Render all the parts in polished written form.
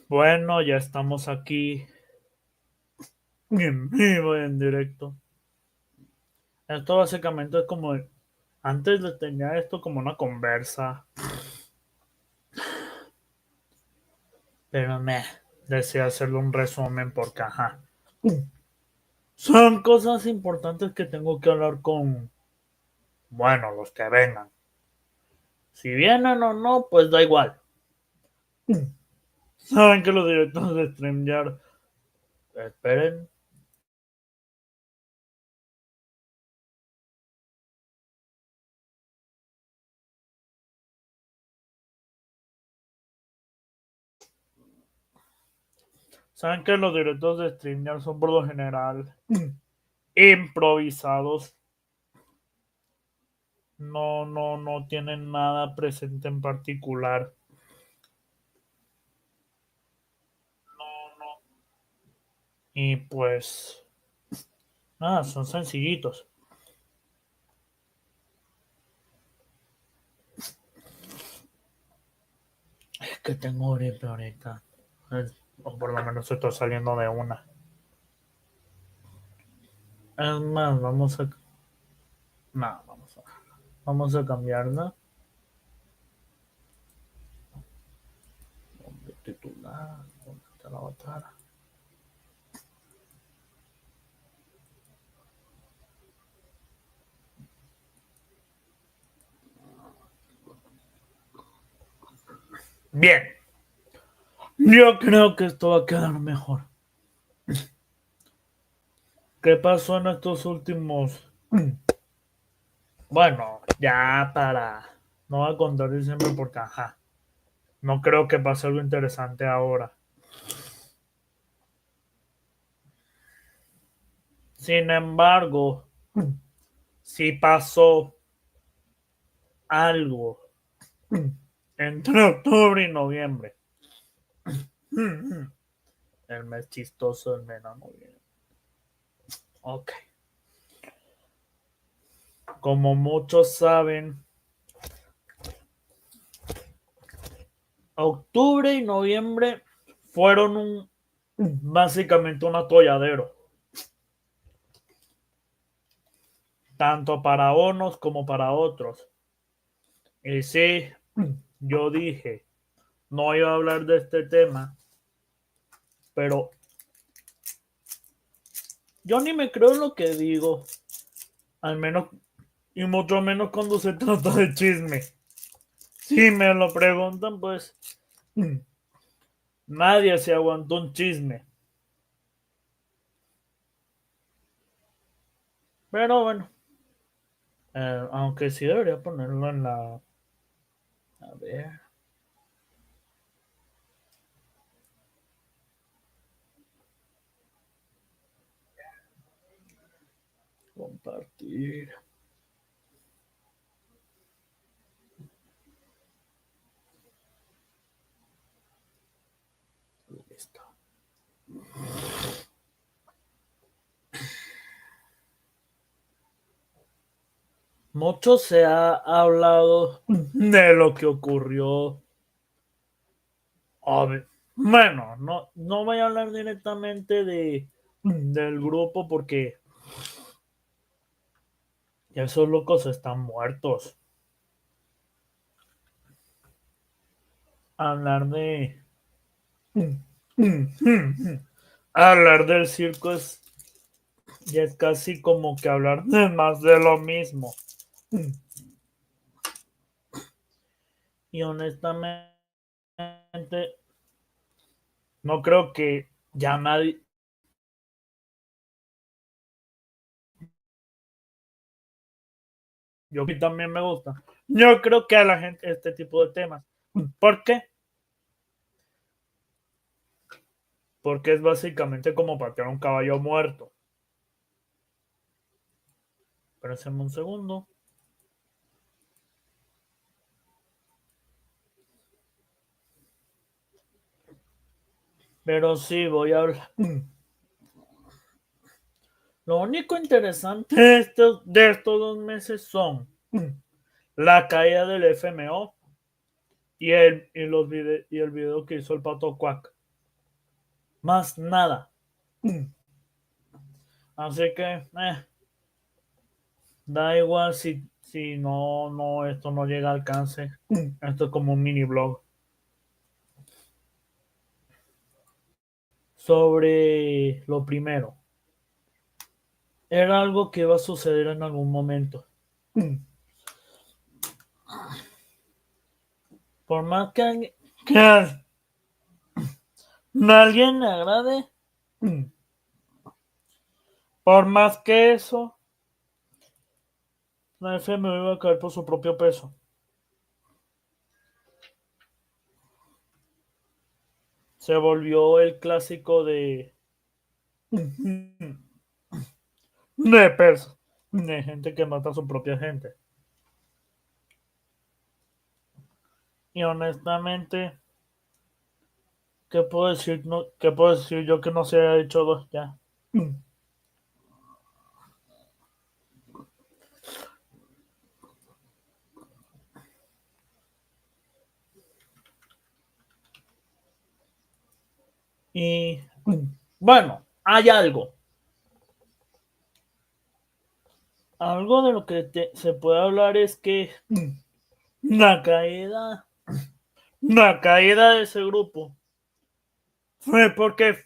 Bueno, ya estamos aquí en vivo y en directo. Esto básicamente es como antes le tenía esto como una conversa, pero me decía hacerle un resumen porque ajá. Son cosas importantes que tengo que hablar con, bueno, los que vengan. Si vienen o no, pues da igual. Saben que los directores de StreamYard, esperen, saben que los directores de StreamYard son por lo general improvisados. No tienen nada presente en particular. No, no. Y pues, nada, son sencillitos. Es que tengo gripe ahorita. O por lo menos estoy saliendo de una. Es más, no, vamos a cambiarla. Nombre titular, ¿dónde está la otra? Bien, yo creo que esto va a quedar mejor. ¿Qué pasó en estos últimos? Bueno, ya para... No voy a contar diciembre porque, ajá, no creo que pase algo interesante ahora. Sin embargo, sí pasó algo entre octubre y noviembre. El mes chistoso del mes de noviembre. Ok. Como muchos saben, octubre y noviembre fueron básicamente un atolladero. Tanto para unos como para otros. Y sí, yo dije, no iba a hablar de este tema, pero yo ni me creo en lo que digo, al menos, y mucho menos cuando se trata de chisme. Si me lo preguntan, pues nadie se aguantó un chisme. Pero bueno, aunque sí debería ponerlo en la... A ver, compartir. Listo. Mucho se ha hablado de lo que ocurrió. Bueno, no voy a hablar directamente del grupo porque esos locos están muertos. Hablar de... Hablar del circo ya es casi como que hablar de más de lo mismo. Y honestamente, no creo que ya nadie... Yo también me gusta. Yo creo que a la gente este tipo de temas. ¿Por qué? Porque es básicamente como patear un caballo muerto. Espérenme un segundo. Pero sí, voy a hablar. Lo único interesante de estos 2 meses son la caída del FMO y el video que hizo el Pato Cuac. Más nada. Así que, da igual si esto no llega al alcance. Esto es como un mini blog sobre lo primero. Era algo que iba a suceder en algún momento. Por más que a alguien le agrade, por más que eso, la FM iba a caer por su propio peso. Se volvió el clásico de peso, de gente que mata a su propia gente. Y honestamente, ¿qué puedo decir? No, ¿qué puedo decir yo que no se haya hecho dos ya? Y bueno, hay algo. Algo de lo que se puede hablar es que la caída, la caída de ese grupo fue porque,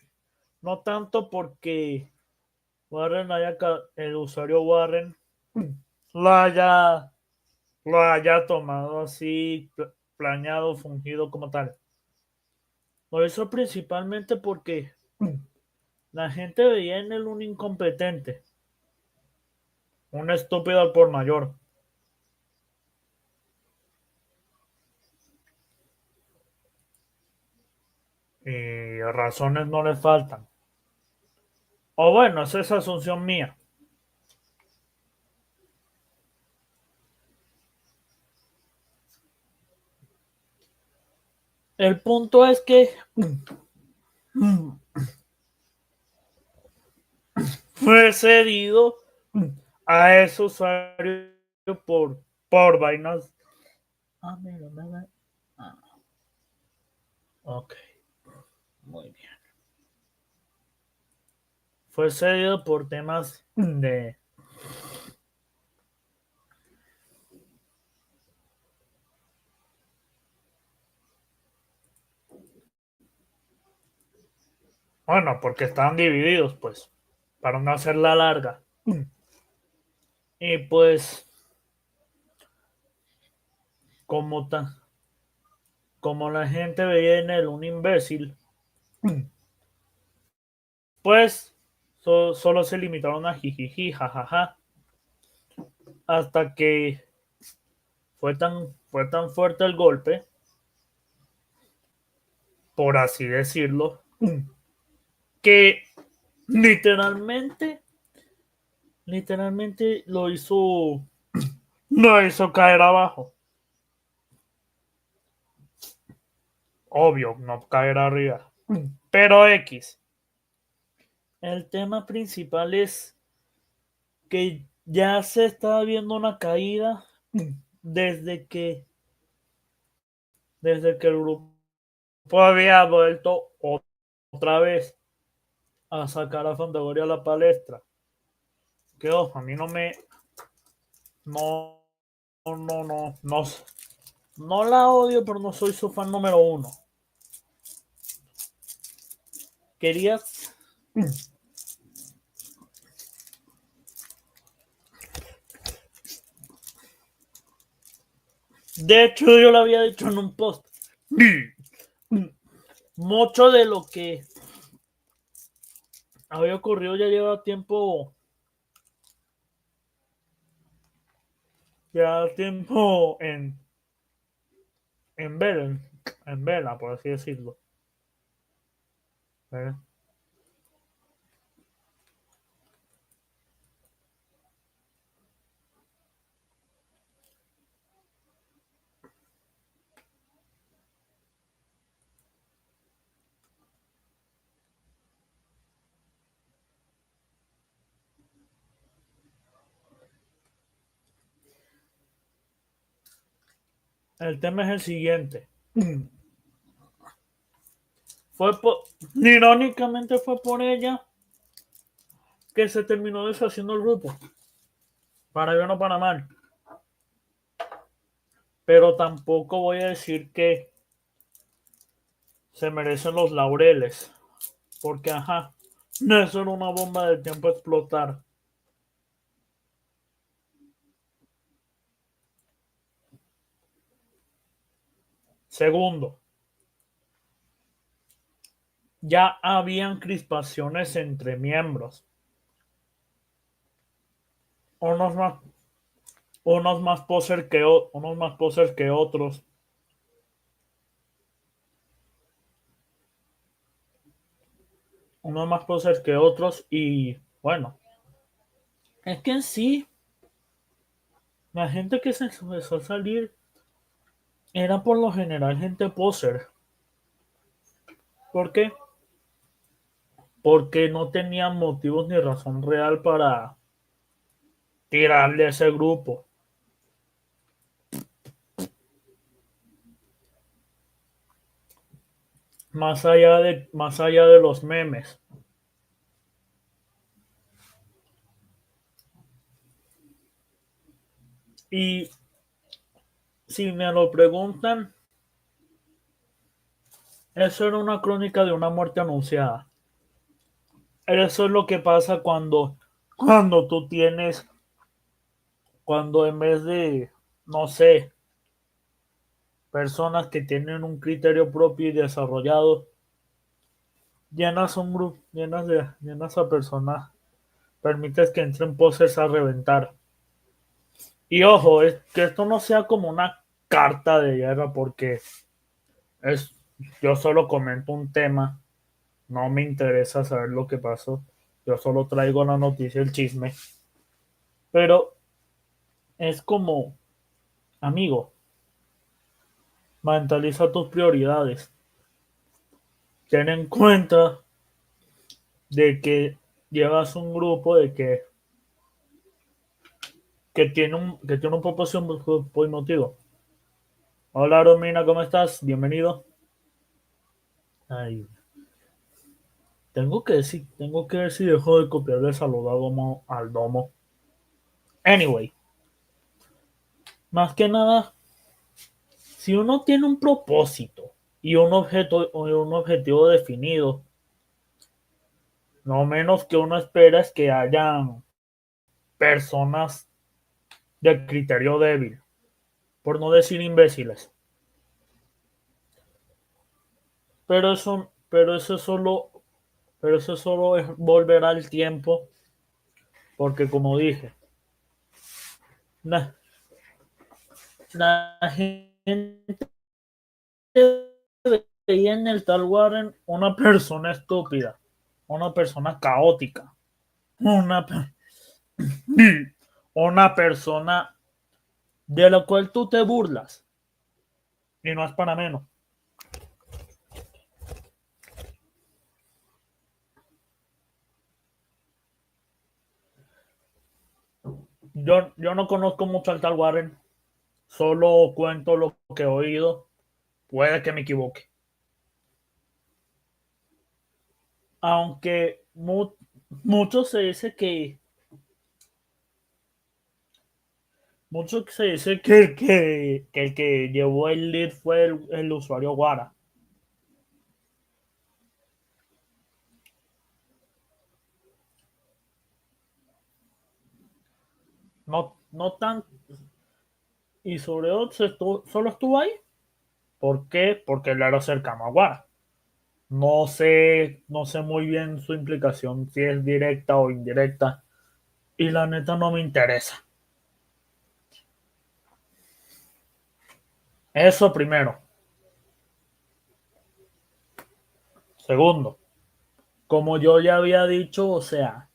no tanto porque el usuario Warren lo haya, lo haya tomado así, planeado, fungido como tal. Por eso principalmente porque la gente veía en él un incompetente, un estúpido al por mayor. Y razones no le faltan. O bueno, esa es asunción mía. El punto es que fue cedido a ese usuario por vainas. Ah, mira, mira. Ah, ok, muy bien. Fue cedido por temas de. Bueno, porque estaban divididos, pues, para no hacerla larga. Y pues, como, como la gente veía en él un imbécil, pues solo se limitaron a jijiji, jajaja, hasta que fue tan fuerte el golpe, por así decirlo, que literalmente, literalmente lo hizo caer abajo. Obvio, no caer arriba. Pero X. El tema principal es que ya se está viendo una caída desde que, desde que el grupo había vuelto otra vez a sacar a Fantagoria a la palestra. Que ojo, a mí no me. No, no. No la odio, pero no soy su fan número uno. Querías. De hecho, yo lo había dicho en un post. Mucho de lo que había ocurrido ya lleva tiempo. Ya tiempo en vela, en vela, por así decirlo. ¿Verdad? El tema es el siguiente. Irónicamente fue por ella que se terminó deshaciendo el grupo. Para bien o para mal. Pero tampoco voy a decir que se merecen los laureles. Porque, ajá, eso era una bomba de tiempo a explotar. Segundo, ya habían crispaciones entre miembros. Unos más, unos más poser que otros. Unos más poser que otros. Y bueno, es que en sí, la gente que se empezó a salir era por lo general gente poser. ¿Por qué? Porque no tenían motivos ni razón real para tirarle a ese grupo. Más allá de los memes. Y si me lo preguntan, eso era una crónica de una muerte anunciada. Eso es lo que pasa cuando tú tienes, cuando en vez de, no sé, personas que tienen un criterio propio y desarrollado, llenas un grupo, llenas a personas, permites que entren poses a reventar. Y ojo, es que esto no sea como una carta de guerra, porque es, yo solo comento un tema, no me interesa saber lo que pasó, yo solo traigo la noticia, el chisme, pero es como, amigo, mentaliza tus prioridades, ten en cuenta de que llevas un grupo que tiene un propósito muy motivo. Hola Romina, ¿cómo estás? Bienvenido. Ay, tengo que ver si dejo de copiarle saludar al domo. Anyway, más que nada, si uno tiene un propósito y un objetivo definido, lo menos que uno espera es que hayan personas de criterio débil, por no decir imbéciles. Pero eso solo es volver al tiempo, porque como dije, la, la gente veía en el tal Warren una persona estúpida, una persona caótica, una, una persona de la cual tú te burlas, y no es para menos. Yo no conozco mucho al tal Warren, solo cuento lo que he oído, puede que me equivoque. Aunque mucho se dice que mucho se dice que el que llevó el lead fue el usuario Guara. No, no tan. Y sobre todo, solo estuvo ahí. ¿Por qué? Porque él era cercano a Guara. No sé muy bien su implicación, si es directa o indirecta. Y la neta no me interesa. Eso primero. Segundo, como yo ya había dicho, o sea,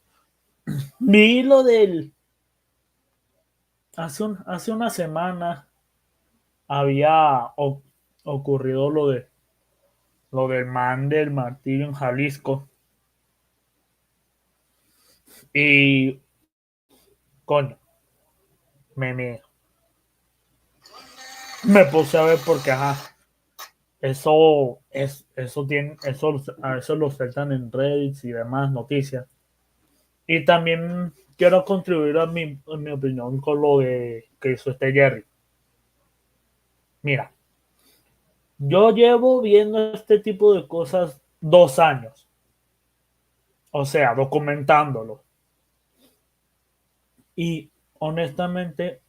vi lo del. Hace una semana había ocurrido lo del man del martillo en Jalisco. Y coño, me, me, me puse a ver porque, ajá, eso lo sueltan en Reddit y demás noticias. Y también quiero contribuir a mi opinión con lo de que hizo este Jerry. Mira, yo llevo viendo este tipo de cosas 2 años, o sea, documentándolo. Y honestamente,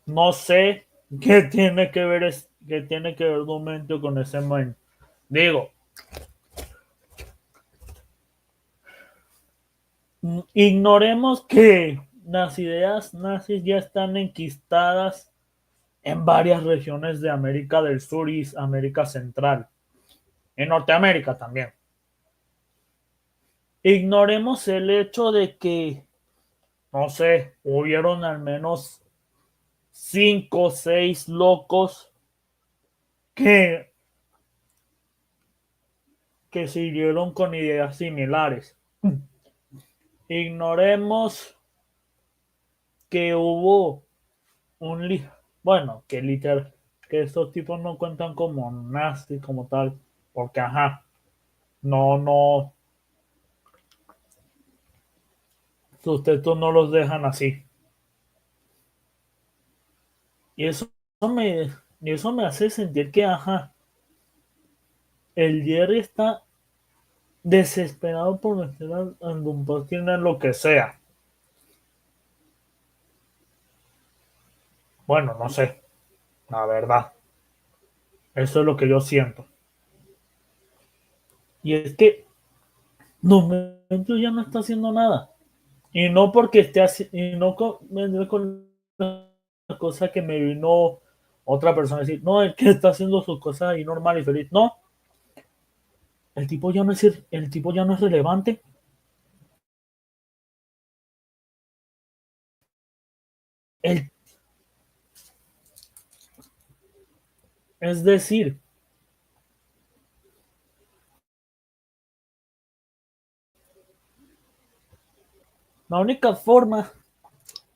no sé qué tiene que ver un momento con ese momento. Digo, ignoremos que las ideas nazis ya están enquistadas en varias regiones de América del Sur y América Central, en Norteamérica también. Ignoremos el hecho de que, no sé, hubieron al menos 5 o 6 locos que, que siguieron con ideas similares. Ignoremos que hubo un bueno, que estos tipos no cuentan como nazis como tal, porque ajá, no, sus textos no los dejan así. Y me, y eso me hace sentir que ajá, el Jerry está desesperado por meter a Dumpaskin en lo que sea. Bueno, no sé, la verdad. Eso es lo que yo siento. Y es que Momento ya no está haciendo nada. Y no porque esté haciendo, y no con la cosa que me vino otra persona a decir, no, el que está haciendo sus cosas ahí normal y feliz. No, el tipo ya no es relevante. El, es decir, la única forma,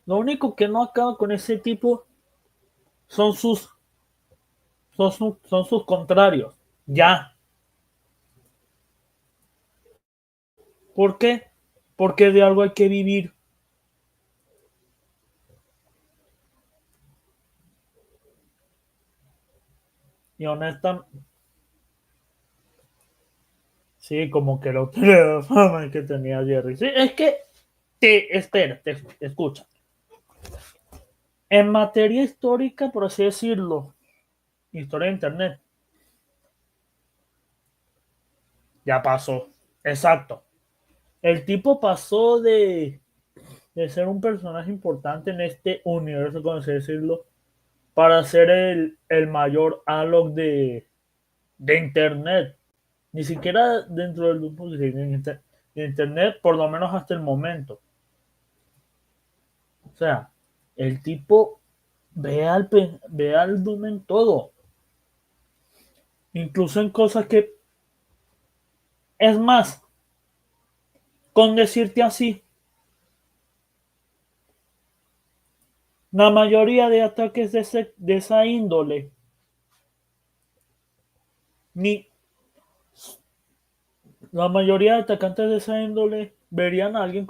lo único que no acaba con ese tipo son son sus contrarios. Ya. ¿Por qué? Porque de algo hay que vivir. Y honesta, sí, como que lo tiene fama que tenía Jerry. Sí, es que, espera, escucha. En materia histórica, por así decirlo, historia de Internet, ya pasó. Exacto. El tipo pasó de ser un personaje importante en este universo, por así decirlo, para ser el mayor alog de Internet. Ni siquiera dentro del grupo de Internet, por lo menos hasta el momento. O sea, el tipo ve al Doom en todo. Incluso en cosas que, es más, con decirte así, la mayoría de ataques de esa índole, ni la mayoría de atacantes de esa índole verían a alguien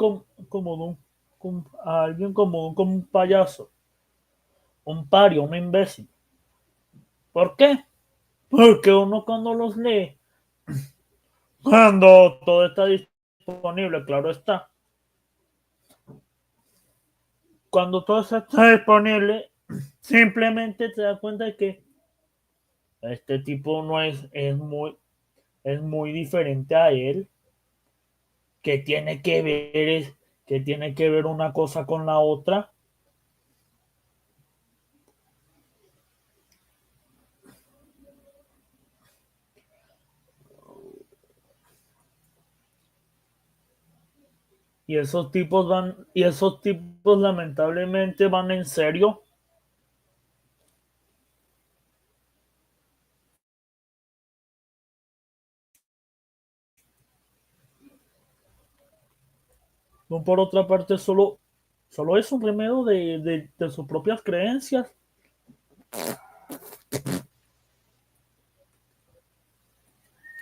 a alguien como un payaso, un pario, un imbécil. ¿Por qué? Porque uno cuando los lee, cuando todo está disponible, claro está, cuando todo está disponible, simplemente te das cuenta de que este tipo no es muy diferente a él, que tiene que que tiene que ver una cosa con la otra. Y esos tipos lamentablemente van en serio. No, por otra parte, solo es un remedio de sus propias creencias.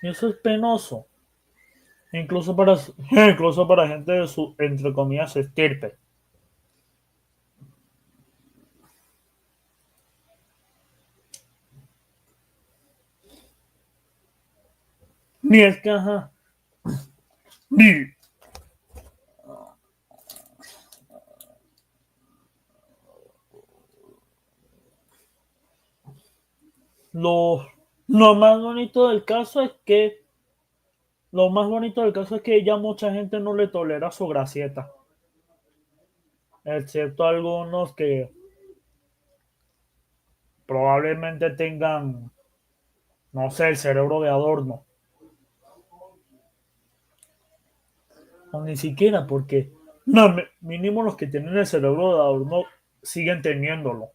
Y eso es penoso. Incluso para, incluso para gente de su, entre comillas, estirpe. Ni es que, ajá. Ni, lo, lo más bonito del caso es que lo más bonito del caso es que ya mucha gente no le tolera su gracieta, excepto algunos que probablemente tengan, no sé, el cerebro de adorno, o ni siquiera porque, no, mínimo los que tienen el cerebro de adorno siguen teniéndolo,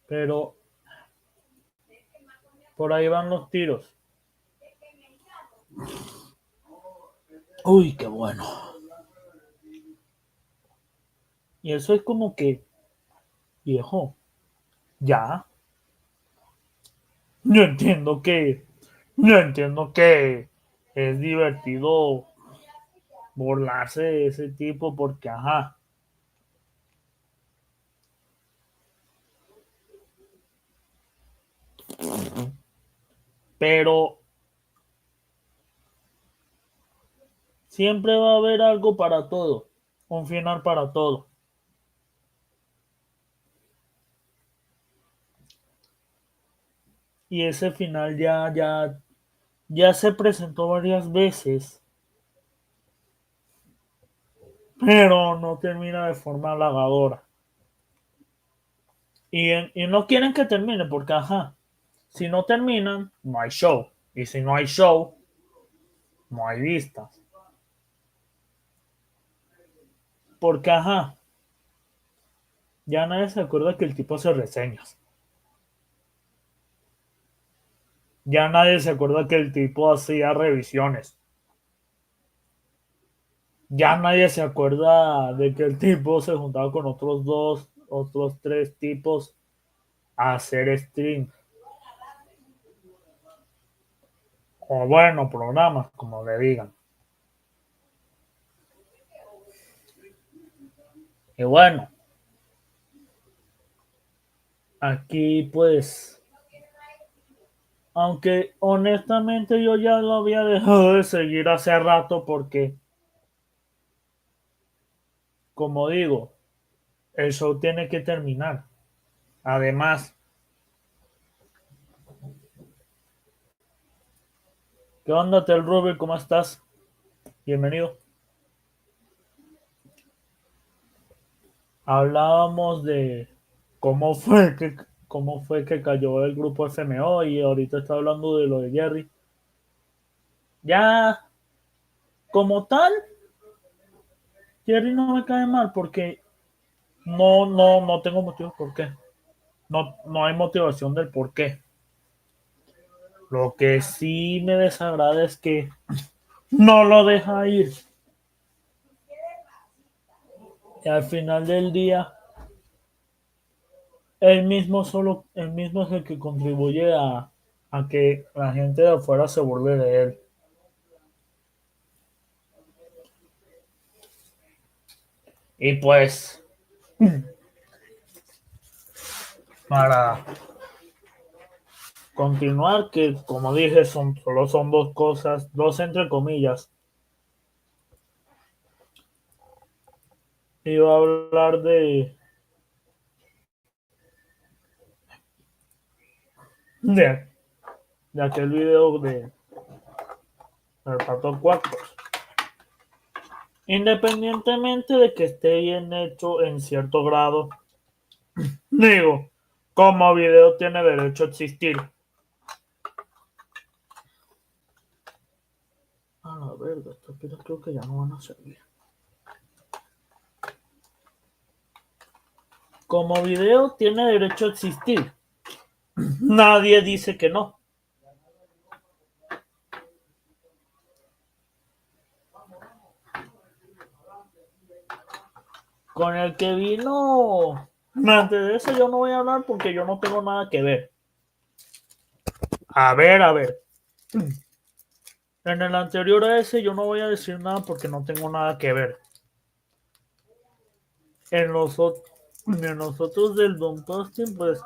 pero por ahí van los tiros. Uy, qué bueno. Y eso es como que, viejo, ya, yo entiendo que, yo entiendo que es divertido burlarse de ese tipo porque, ajá, pero siempre va a haber algo para todo, un final para todo. Y ese final ya se presentó varias veces, pero no termina de forma halagadora. Y no quieren que termine porque, ajá, si no terminan, no hay show. Y si no hay show, no hay vistas. Porque, ajá, ya nadie se acuerda que el tipo hace reseñas. Ya nadie se acuerda que el tipo hacía revisiones. Ya nadie se acuerda de que el tipo se juntaba con otros dos, otros tres tipos a hacer stream. O bueno, programas, como le digan. Y bueno, aquí pues, aunque honestamente yo ya lo había dejado de seguir hace rato porque, como digo, el show tiene que terminar. Además, ¿qué onda, Tel Rubio? ¿Cómo estás? Bienvenido. Hablábamos de cómo fue que cayó el grupo FMO y ahorita está hablando de lo de Jerry. Ya, como tal, Jerry no me cae mal porque no tengo motivos por qué. No hay motivación del por qué. Lo que sí me desagrada es que no lo deja ir. Y al final del día, él mismo es el que contribuye a que la gente de afuera se burle de él. Y pues, para continuar, que como dije, solo son dos cosas, dos entre comillas. Iba a hablar de, de aquel video de el Pato 4. Independientemente de que esté bien hecho en cierto grado, digo, como video tiene derecho a existir. A la verga, estas pilas creo que ya no van a servir. Como video tiene derecho a existir. Nadie dice que no. Con el que vino antes de eso yo no voy a hablar porque yo no tengo nada que ver. A ver. En el anterior a ese yo no voy a decir nada porque no tengo nada que ver. En los, en los otros del Don Posting, pues,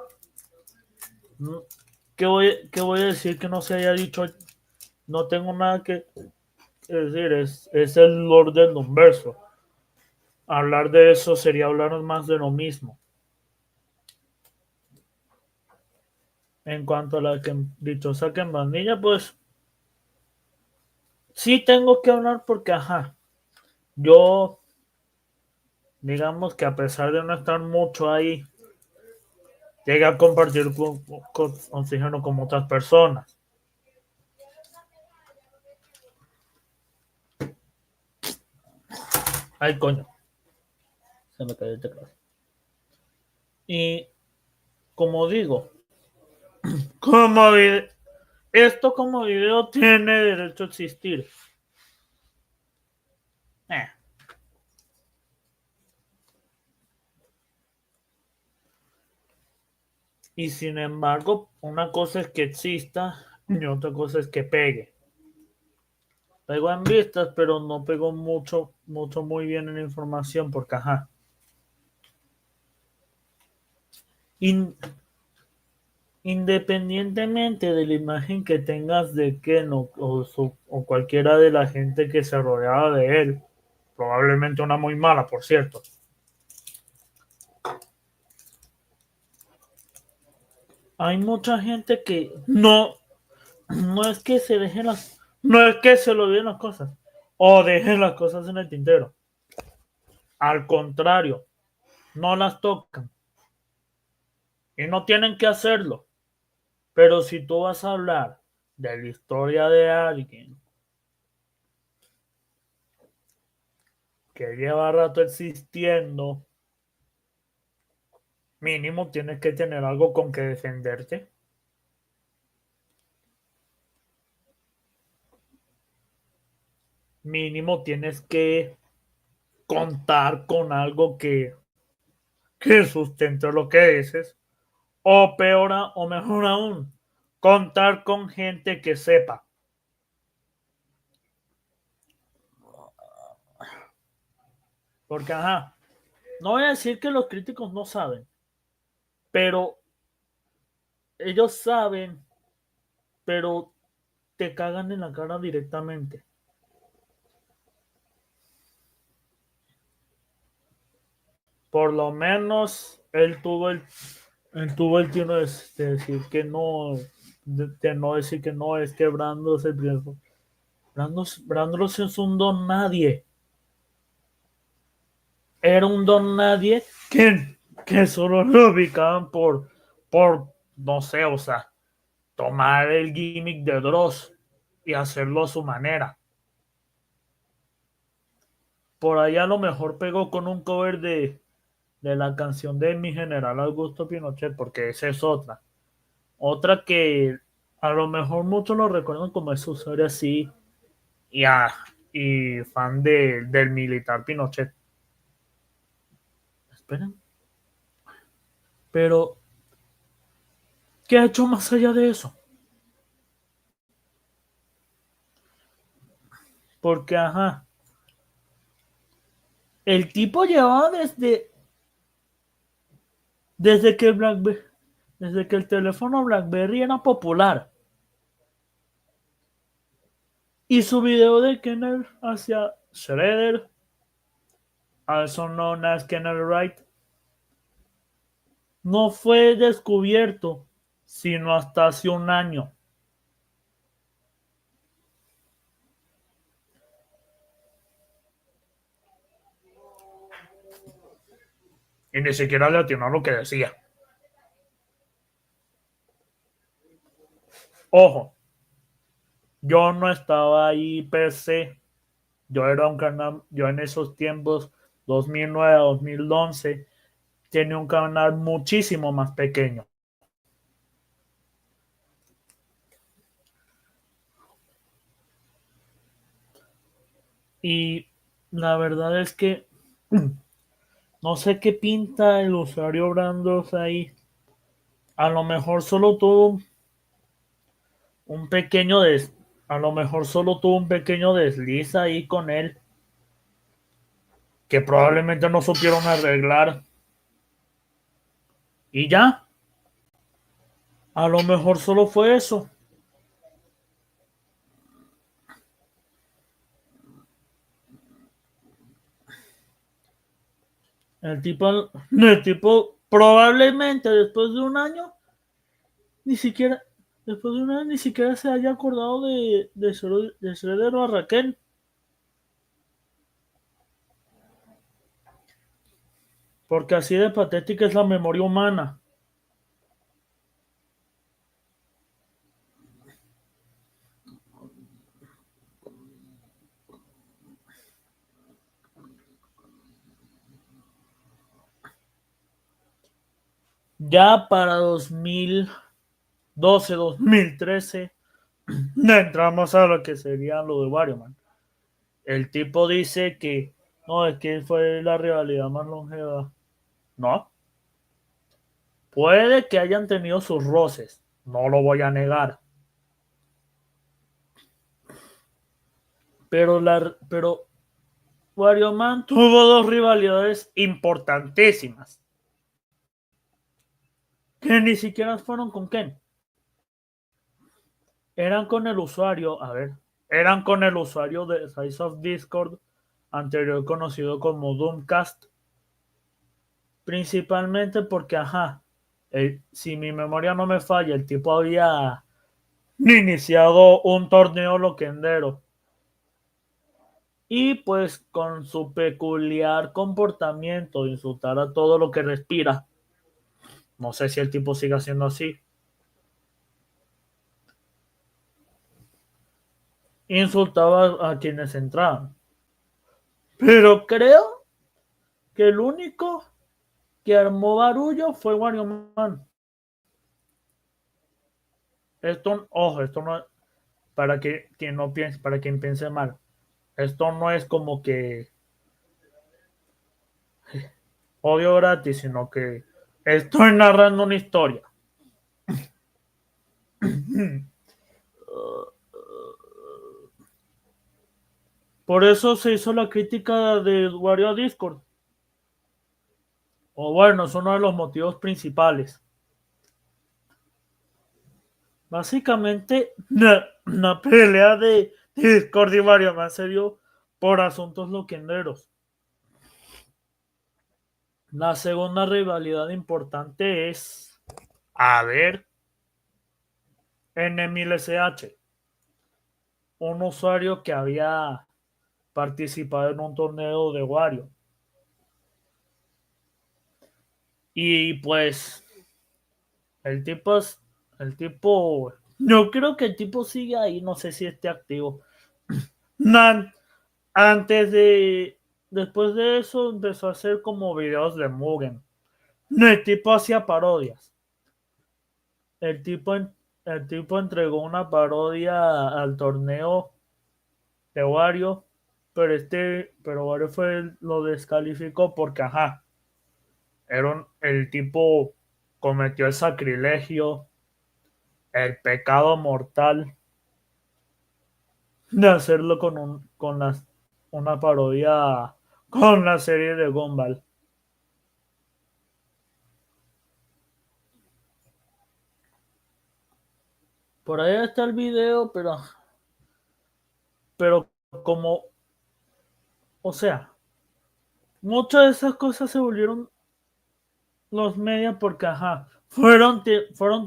¿qué voy a decir que no se haya dicho? No tengo nada que decir, es el Lord del Universo. Hablar de eso sería hablar más de lo mismo. En cuanto a la que dichosa que en bandilla, pues sí tengo que hablar porque, ajá, yo, digamos que a pesar de no estar mucho ahí, llegué a compartir con oxígeno con otras personas. Ay, coño, se me cayó el teclado. Y como digo, como esto como video tiene derecho a existir. Eh. Y sin embargo, una cosa es que exista y otra cosa es que pegue. Pego en vistas, pero no pego mucho muy bien en información porque, ajá. In- Independientemente de la imagen que tengas de Ken o cualquiera de la gente que se rodeaba de él, probablemente una muy mala, por cierto. Hay mucha gente que no es que se dejen no es que se lo olviden las cosas o dejen las cosas en el tintero. Al contrario, no las tocan y no tienen que hacerlo. Pero si tú vas a hablar de la historia de alguien que lleva rato existiendo, mínimo tienes que tener algo con que defenderte. Mínimo tienes que contar con algo que sustente lo que dices. O peor, o mejor aún, contar con gente que sepa. Porque, ajá, no voy a decir que los críticos no saben, pero ellos saben, pero te cagan en la cara directamente. Por lo menos él tuvo el tino de decir que no, de no decir que no, es que Brandos es el primero. Brandos es un don nadie. Era un don nadie que solo lo ubicaban no sé, o sea, tomar el gimmick de Dross y hacerlo a su manera. Por ahí a lo mejor pegó con un cover de la canción de mi general Augusto Pinochet, porque esa es otra. Otra que a lo mejor muchos lo recuerdan como ese usuario así y, y fan del militar Pinochet. Esperen, pero ¿qué ha hecho más allá de eso? Porque, ajá, el tipo llevaba desde que desde que el teléfono BlackBerry era popular. Y su video de Kenner hacia Shredder, also known as Kenner Wright, no fue descubierto sino hasta hace un año. Y ni siquiera le atinó a lo que decía. Ojo, yo no estaba ahí per se. Yo era un canal, yo en esos tiempos, 2009 a 2011, tenía un canal muchísimo más pequeño. Y la verdad es que No sé qué pinta el usuario Brandos ahí. A lo mejor solo tuvo un pequeño des... A lo mejor solo tuvo un pequeño desliz ahí con él que probablemente no supieron arreglar. Y ya, a lo mejor solo fue eso. El tipo probablemente después de un año, ni siquiera, después de un año ni siquiera se haya acordado de Schroeder o a Raquel. Porque así de patética es la memoria humana. Ya para 2012, 2013, entramos a lo que sería lo de Warrior. El tipo dice que no, es que fue la rivalidad más longeva. No, puede que hayan tenido sus roces, no lo voy a negar. Pero Wario Man tuvo dos rivalidades importantísimas que ni siquiera fueron con Ken. Eran con el usuario, a ver, eran con el usuario de Rise of Discord, anterior conocido como Doomcast, principalmente porque, ajá, si mi memoria no me falla, el tipo había iniciado un torneo loquendero. Y pues con su peculiar comportamiento de insultar a todo lo que respira, no sé si el tipo sigue haciendo así, insultaba a quienes entraban. Pero creo que el único que armó barullo fue Wario Man. Esto, ojo, esto no es para que quien no piense, para quien piense mal. Esto no es como que odio gratis, sino que estoy narrando una historia. Por eso se hizo la crítica de Wario a Discord. O bueno, es uno de los motivos principales. Básicamente, la pelea de Discord y Wario Man se dio por asuntos loquenderos. La segunda rivalidad importante es, a ver, NMLSH, un usuario que había participado en un torneo de Wario. Y pues, el tipo es, el tipo, yo creo que el tipo sigue ahí, no sé si esté activo. Antes de, después de eso empezó a hacer como videos de Mugen. El tipo hacía parodias. El tipo, el tipo entregó una parodia al torneo de Wario, pero Wario lo descalificó porque, ajá, el tipo cometió el sacrilegio, el pecado mortal de hacerlo una parodia con la serie de Gumball. Por ahí está el video, pero como, o sea, muchas de esas cosas se volvieron los medios porque, ajá, fueron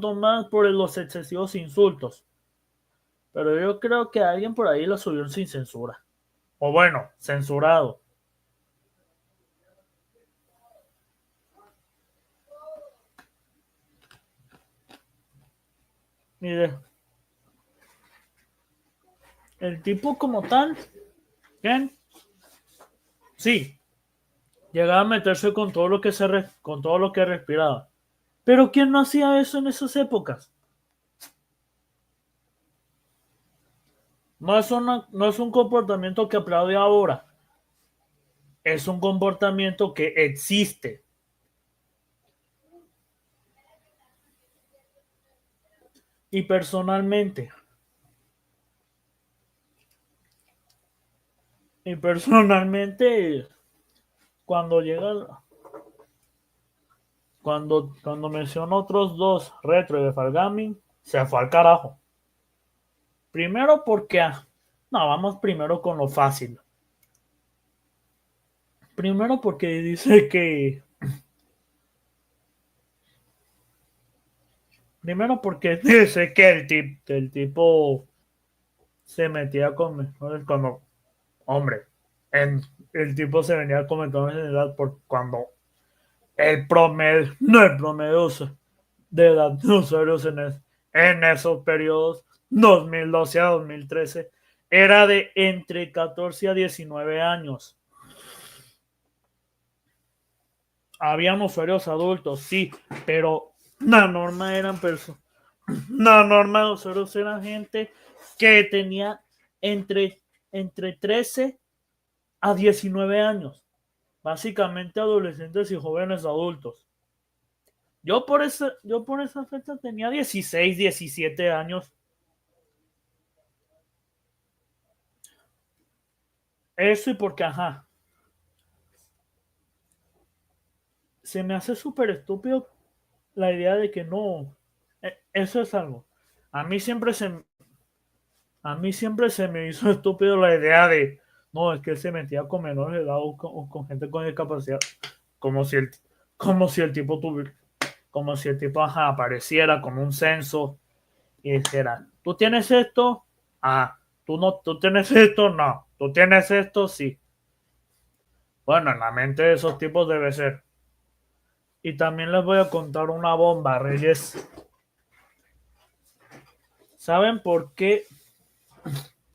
tomadas por los excesivos insultos. Pero yo creo que alguien por ahí lo subió sin censura. O bueno, censurado. Mire, el tipo como tal, ¿quién? Sí, llegaba a meterse con todo lo que con todo lo que respiraba. Pero ¿quién no hacía eso en esas épocas? No es un comportamiento que aplaude ahora. Es un comportamiento que existe. Y personalmente, cuando llega, cuando menciono otros dos, Retro y de Falgaming, se fue al carajo. Primero porque, no, vamos primero con lo fácil. Primero porque dice que, primero porque dice que el tipo se metía con menores cuando, hombre, el tipo se venía con menores de edad por cuando el promedio, no el promedio de edad de usuarios en esos periodos 2012 a 2013 era de entre 14 a 19 años. Habían usuarios adultos, sí, pero la norma eran personas. La norma de usuarios era gente que tenía entre, entre 13 a 19 años. Básicamente adolescentes y jóvenes adultos. Yo por esa fecha tenía 16, 17 años. Eso y porque, se me hace súper estúpido la idea de que no. Eso es algo. A mí siempre se, a mí siempre se me hizo estúpido la idea de, no, es que él se metía con menores de edad o con gente con discapacidad, como si el, como si el tipo tuviera, como si el tipo apareciera con un censo y dijera, ¿tú tienes esto? Ah, tú no, tú tienes esto, no, tú tienes esto, sí. Bueno, en la mente de esos tipos debe ser. Y también les voy a contar una bomba, Reyes. ¿Saben por qué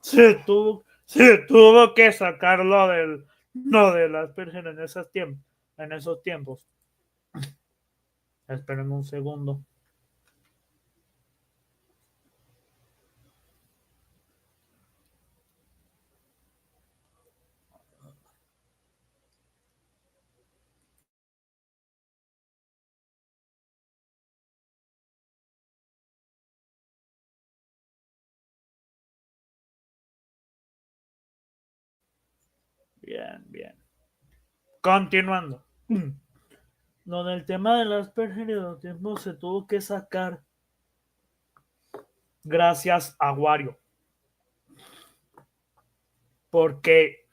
se tuvo que sacarlo del, no, del Asperger en esos tiempos? Esperen un segundo. Bien, bien. Continuando. Lo del tema del Asperger y el autismo se tuvo que sacar gracias a Wario. Porque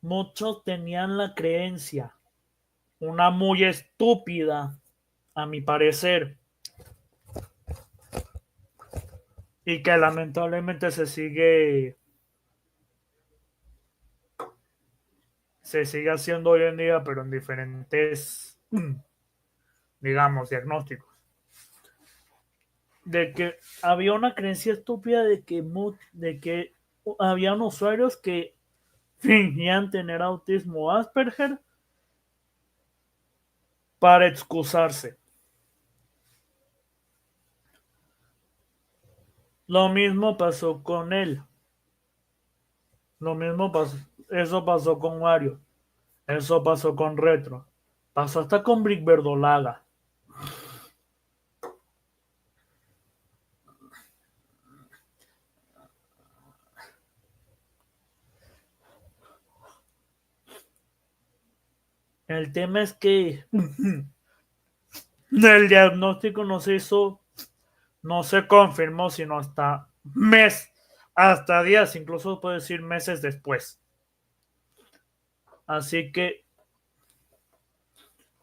muchos tenían la creencia, una muy estúpida, a mi parecer, y que lamentablemente se sigue haciendo hoy en día, pero en diferentes, digamos, diagnósticos, de que había una creencia estúpida de que habían usuarios que fingían tener autismo o Asperger para excusarse. Lo mismo pasó con él. Lo mismo pasó. Eso pasó con Wario. Eso pasó con Retro. Pasó hasta con Brick Verdolaga. El tema es que el diagnóstico no se hizo, no se confirmó, sino hasta días, incluso puedo decir meses después. Así que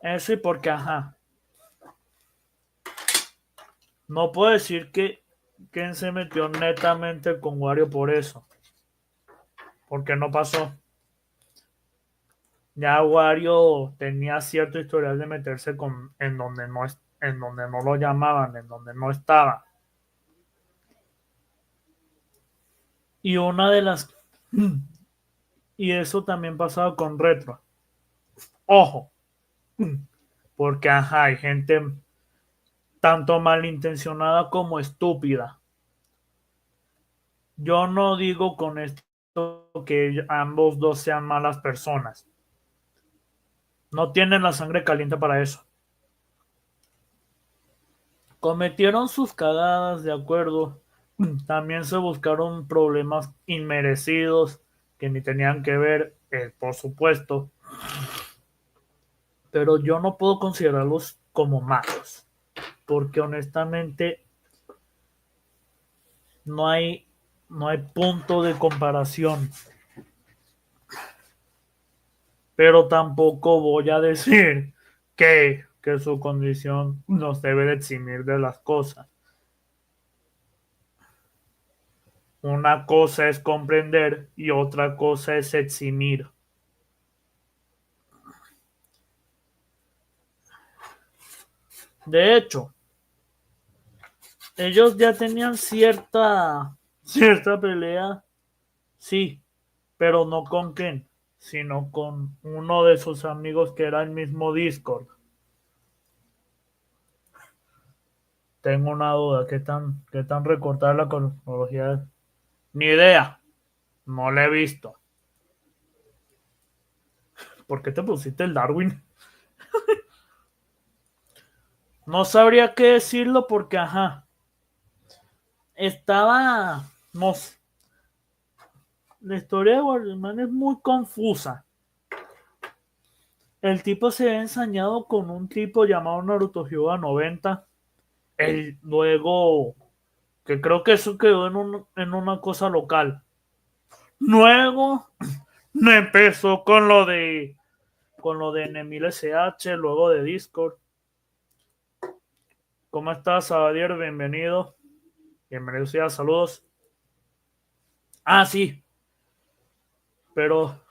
eso y porque, no puedo decir que Ken se metió netamente con Wario por eso, porque no pasó. Ya Wario tenía cierto historial de meterse en donde no lo llamaban, en donde no estaba. Y una de las y eso también pasaba con Retro. Ojo, porque hay gente tanto malintencionada como estúpida. Yo no digo con esto que ambos dos sean malas personas. No tienen la sangre caliente para eso. Cometieron sus cagadas, de acuerdo. También se buscaron problemas inmerecidos que ni tenían que ver, por supuesto. Pero yo no puedo considerarlos como malos. Porque honestamente no hay, no hay punto de comparación. Pero tampoco voy a decir que su condición nos debe de eximir de las cosas. Una cosa es comprender y otra cosa es eximir. De hecho, ellos ya tenían cierta pelea, sí, pero no con Ken, sino con uno de sus amigos que era el mismo Discord. Tengo una duda, qué tan recortada la cronología? Ni idea, no la he visto. ¿Por qué te pusiste el Darwin? No sabría qué decirlo porque, ajá, estaba... No, la historia de Guardián es muy confusa. El tipo se ha ensañado con un tipo llamado Naruto Hyuga 90. Luego, que creo que eso quedó en una cosa local. Luego me empezó con lo de Nemil SH, luego de Discord. ¿Cómo estás, Abadier? Bienvenido. Bienvenido sea, saludos. Ah, sí, pero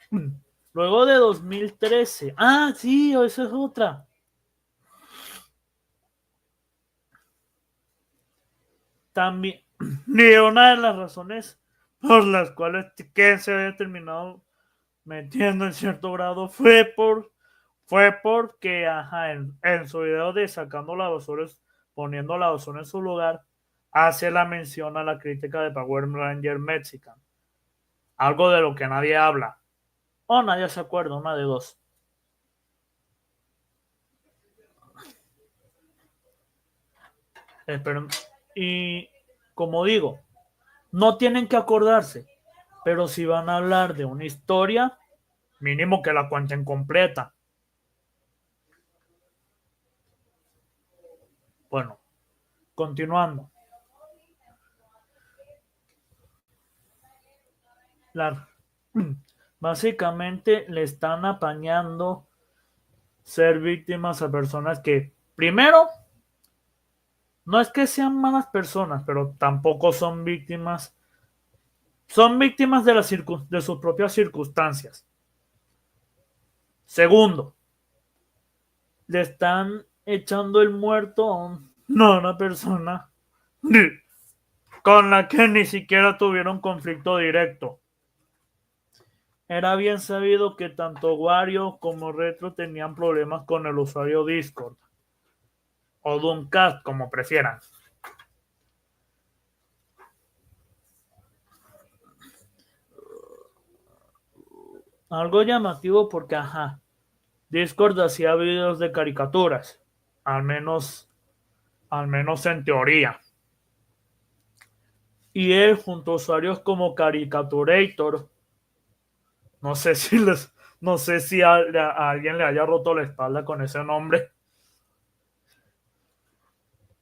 luego de 2013. Ah, sí, esa es otra. También, ni una de las razones por las cuales Ken se había terminado metiendo en cierto grado fue porque, ajá, en su video de sacando la basura, poniendo la basura en su lugar, hace la mención a la crítica de Power Ranger Mexican. Algo de lo que nadie habla. O nadie se acuerda, una de dos. Pero, y como digo, no tienen que acordarse, pero si van a hablar de una historia, mínimo que la cuenten completa. Bueno, continuando. La, básicamente le están apañando ser víctimas a personas que, primero, no es que sean malas personas, pero tampoco son víctimas de sus propias circunstancias. Segundo, le están echando el muerto a una persona con la que ni siquiera tuvieron conflicto directo. Era bien sabido que tanto Wario como Retro tenían problemas con el usuario Discord o Doomcast, como prefieran. Algo llamativo porque, ajá, Discord hacía videos de caricaturas, al menos, al menos en teoría. Y él, junto a usuarios como Caricaturator, no sé si no sé si a alguien le haya roto la espalda con ese nombre.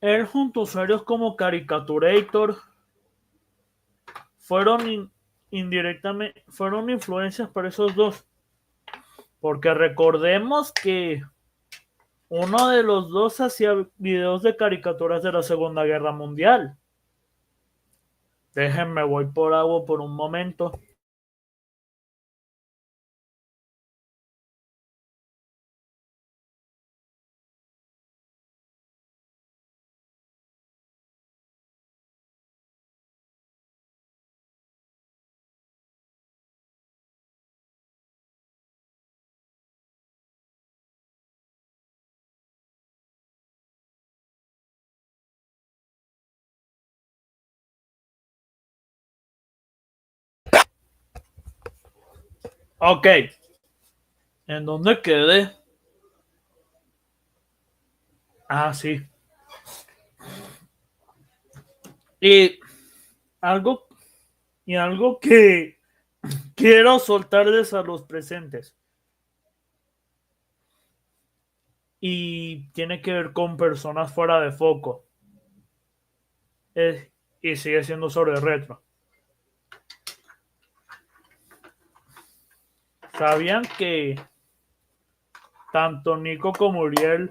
Él, junto a usuarios como Caricaturator, fueron indirectamente, fueron influencias para esos dos. Porque recordemos que uno de los dos hacía videos de caricaturas de la Segunda Guerra Mundial. Déjenme, voy por agua por un momento. Ok, ¿en dónde quedé? Ah, sí. Y algo, y algo que quiero soltarles a los presentes. Y tiene que ver con personas fuera de foco. Es- y sigue siendo sobre retro. ¿Sabían que tanto Nico como Uriel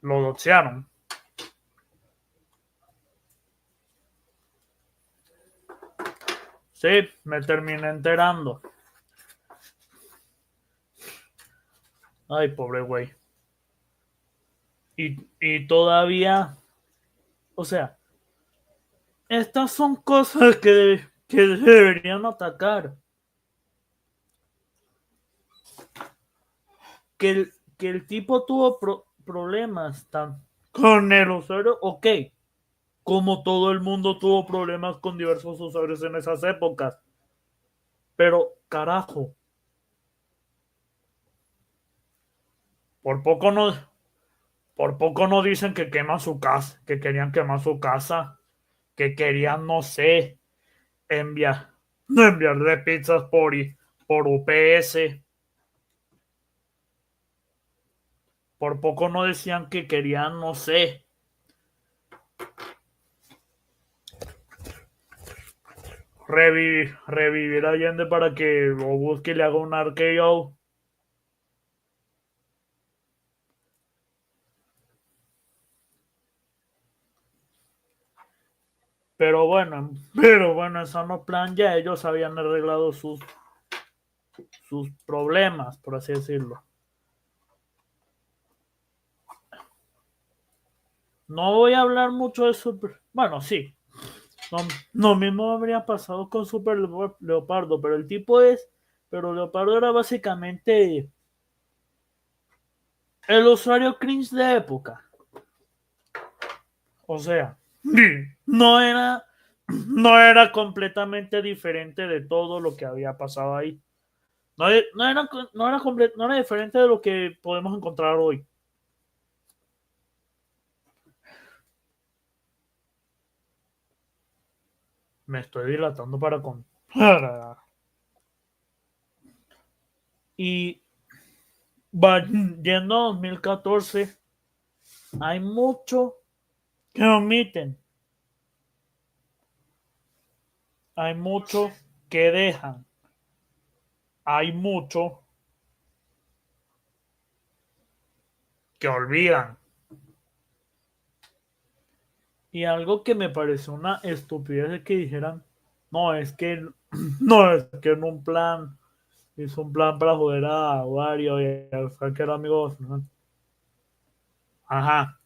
lo doxearon? Sí, me terminé enterando. Ay, pobre güey. Y todavía, o sea, estas son cosas que deberían atacar. Que el tipo tuvo problemas con el usuario, ok. Como todo el mundo tuvo problemas con diversos usuarios en esas épocas. Pero, carajo, por poco no, por poco no dicen que quema su casa, que querían quemar su casa, que querían, no sé, enviar, enviarle pizzas por UPS. Por poco no decían que querían, no sé, revivir a Allende para que lo busque y le haga un arqueo. Pero bueno, eso no plan ya. Ellos habían arreglado sus problemas, por así decirlo. No voy a hablar mucho de Super. Bueno, sí. No, lo mismo habría pasado con Super Leopardo, pero el tipo es. Pero Leopardo era básicamente el usuario cringe de época. O sea, no era completamente diferente de todo lo que había pasado ahí. No era diferente de lo que podemos encontrar hoy. Me estoy dilatando para contar. Y yendo a 2014, hay mucho que omiten, hay mucho que dejan, hay mucho que olvidan. Y algo que me pareció una estupidez es que dijeran, no, es que no, es que en un plan hizo un plan para joder a Wario y al Frank que era amigo, ¿no? Ajá,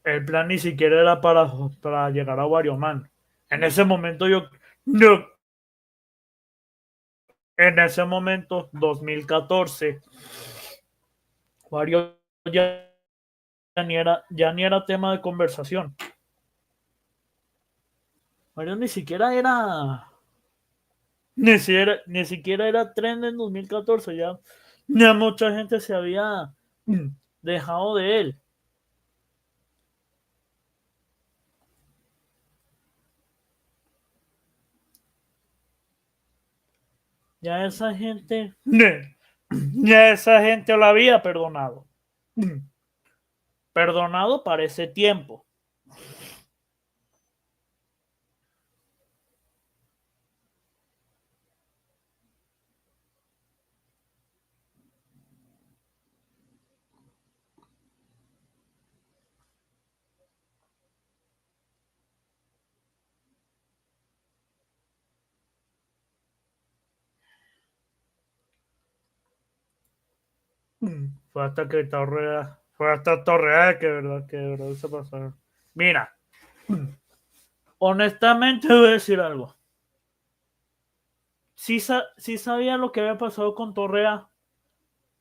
el plan ni siquiera era para llegar a Wario Man. En ese momento yo en ese momento, 2014, Wario ya ni era tema de conversación. Wario ni siquiera era trend en 2014, ya mucha gente se había dejado de él. Ya esa gente, ya esa gente lo había perdonado. Perdonado para ese tiempo. Fue hasta Torrea que verdad se pasaron. Mira, honestamente voy a decir algo. Sí sabía lo que había pasado con Torrea,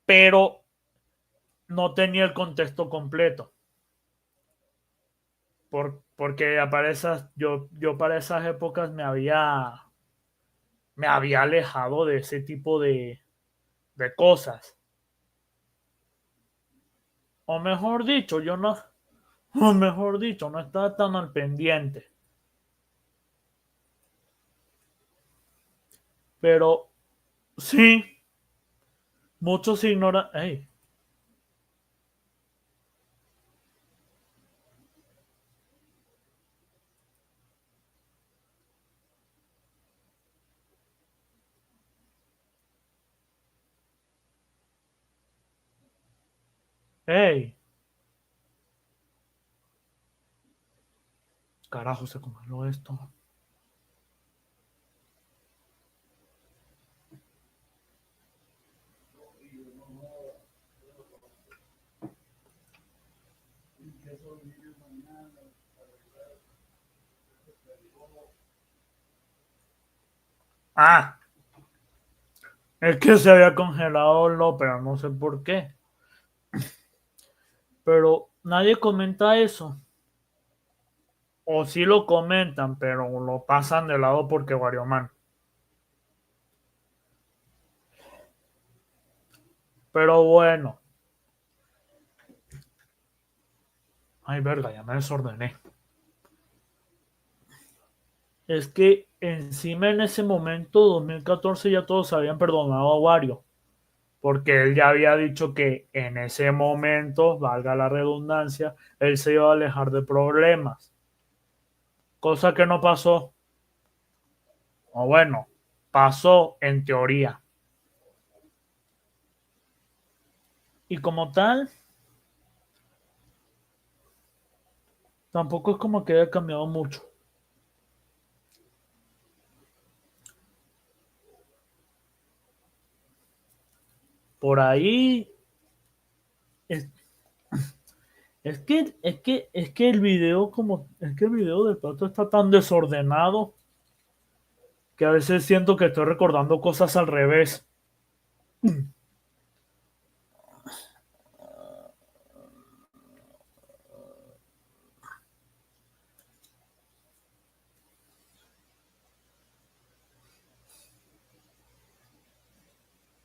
pero no tenía el contexto completo. Porque para yo para esas épocas me había me había alejado de ese tipo de cosas. O mejor dicho, no estaba tan al pendiente. Pero sí, muchos ignoran. Hey, hey, carajo, se comió esto. Ah, es que se había congelado pero no sé por qué. Pero nadie comenta eso. O sí lo comentan, pero lo pasan de lado porque Guarioman. Pero bueno. Ay, verga, ya me desordené. Es que encima en ese momento, 2014, ya todos habían perdonado a Wario. Porque él ya había dicho que en ese momento, valga la redundancia, él se iba a alejar de problemas. Cosa que no pasó. O bueno, pasó en teoría. Y como tal, tampoco es como que haya cambiado mucho. Por ahí es, es que el video es que el video del pato está tan desordenado que a veces siento que estoy recordando cosas al revés.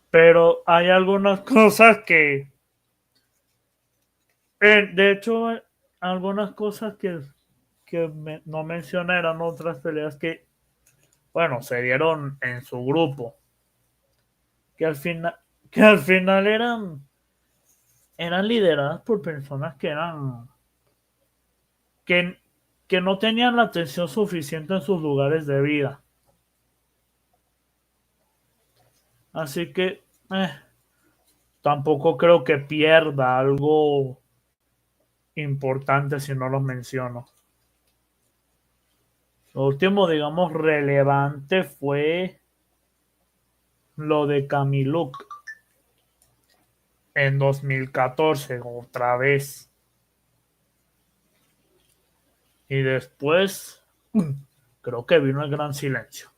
Pero hay algunas cosas de hecho, algunas cosas que no mencioné eran otras peleas que, bueno, se dieron en su grupo, que al final, que al final eran lideradas por personas que, que no tenían la atención suficiente en sus lugares de vida. Así que tampoco creo que pierda algo importante si no los menciono. Lo último, digamos, relevante fue lo de Camiluk en 2014, otra vez. Y después, creo que vino el gran silencio.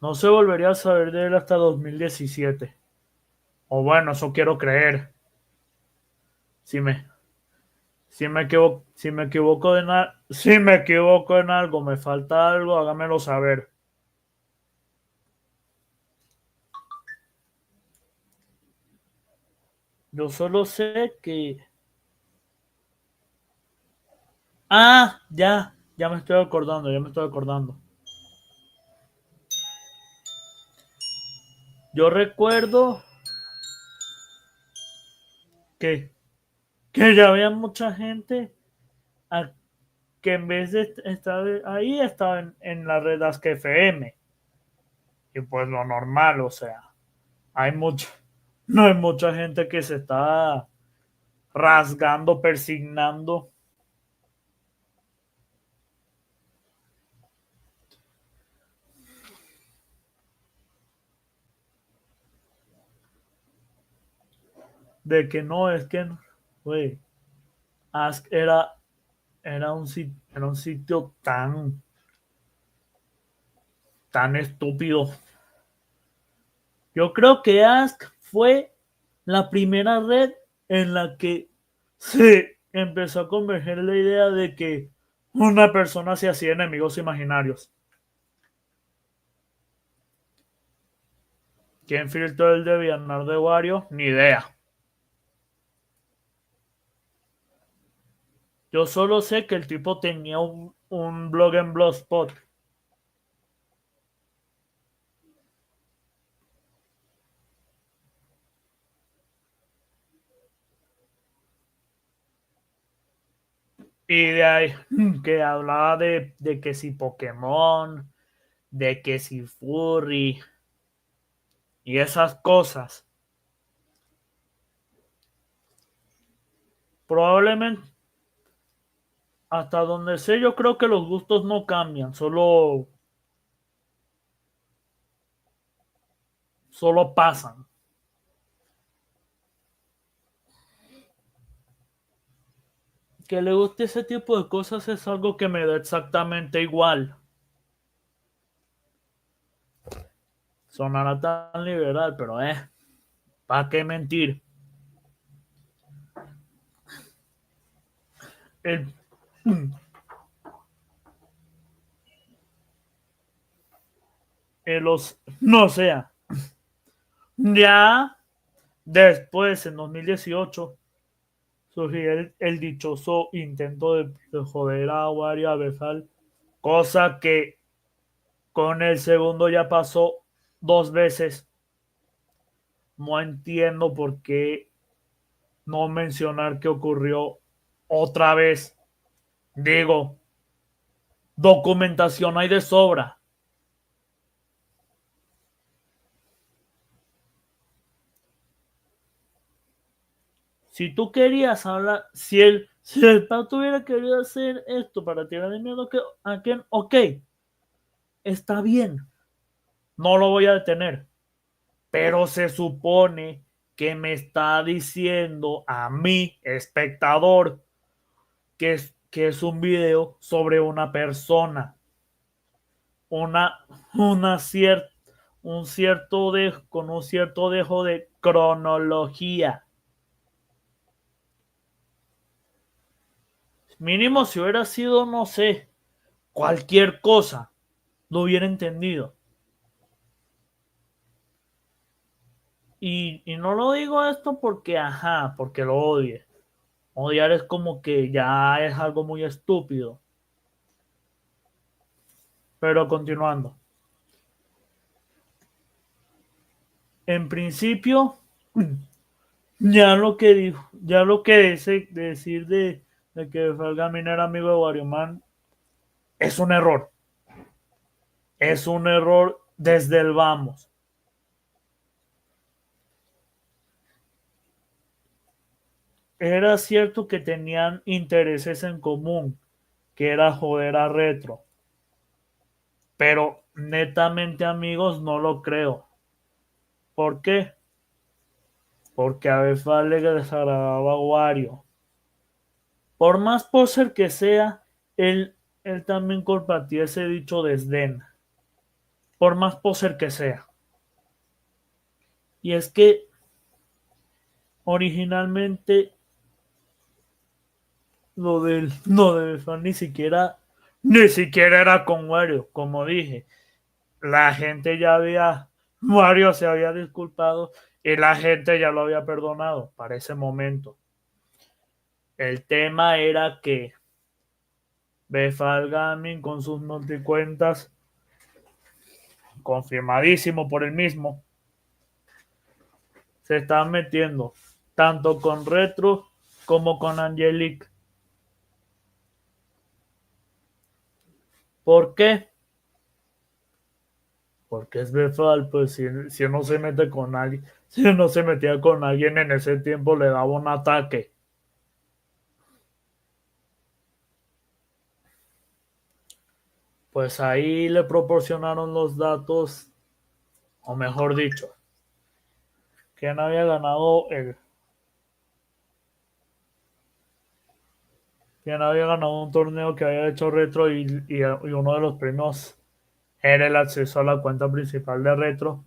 No se volvería a saber de él hasta 2017. O bueno, eso quiero creer. Si me, si me equivoco en algo, me falta algo, hágamelo saber. Yo solo sé que... Ah, ya me estoy acordando, ya me estoy acordando. Yo recuerdo que, que ya había mucha gente que en vez de estar ahí estaba en la red Ask FM. Y pues lo normal, o sea, hay mucho, no hay mucha gente que se está rasgando, persignando de que no, es que, güey, Ask era un sitio tan estúpido. Yo creo que Ask fue la primera red en la que se empezó a converger la idea de que una persona se hacía enemigos imaginarios. ¿Quién filtró el de Villanar de Wario? Ni idea. Yo solo sé que el tipo tenía un blog en Blogspot. Y de ahí que hablaba de que si Pokémon, de que si Furry y esas cosas. Probablemente, hasta donde sé, yo creo que los gustos no cambian, solo pasan. Que le guste ese tipo de cosas es algo que me da exactamente igual. Sonará tan liberal, pero ¿para qué mentir? El, no sea, ya después, en 2018, surgió el dichoso intento de joder a Wario Abezal, cosa que con el segundo ya pasó dos veces. No entiendo por qué no mencionar que ocurrió otra vez. Digo, documentación hay de sobra. Si tú querías hablar, si el pato hubiera querido hacer esto para tirar de miedo a quien, ok, está bien, no lo voy a detener. Pero se supone que me está diciendo a mí, espectador, que es un video sobre una persona, una, una cierta, con un cierto dejo de cronología. Mínimo si hubiera sido, no sé, cualquier cosa, lo hubiera entendido. Y no lo digo esto porque, porque lo odie. Odiar es como que ya es algo muy estúpido. Pero continuando. En principio, ya lo que decir de que Falgamin era amigo de Wario Man es un error. Es un error desde el vamos. Era cierto que tenían intereses en común, que era joder a Retro. Pero netamente amigos no lo creo. ¿Por qué? Porque a Befal le desagradaba a Wario. Por más poser que sea, él también compartía ese dicho desdén. Por más poser que sea. Y es que originalmente lo de Befal ni siquiera era con Wario, como dije. La gente Wario se había disculpado y la gente ya lo había perdonado para ese momento. El tema era que Befal Gaming con sus multicuentas, confirmadísimo por el mismo, se están metiendo tanto con Retro como con Angelic. ¿Por qué? Porque es Befal, pues si uno se mete con alguien, si uno se metía con alguien en ese tiempo le daba un ataque. Pues ahí le proporcionaron los datos, o mejor dicho, quién había ganado quién había ganado un torneo que había hecho Retro y uno de los premios era el acceso a la cuenta principal de Retro.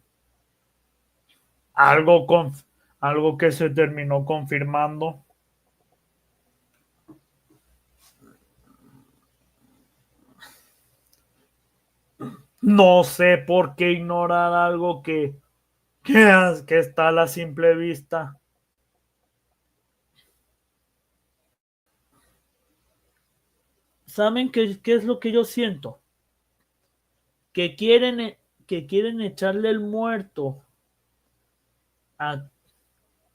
Algo, con, algo que se terminó confirmando. No sé por qué ignorar algo que está a la simple vista. ¿Saben qué es lo que yo siento? Que quieren echarle el muerto a,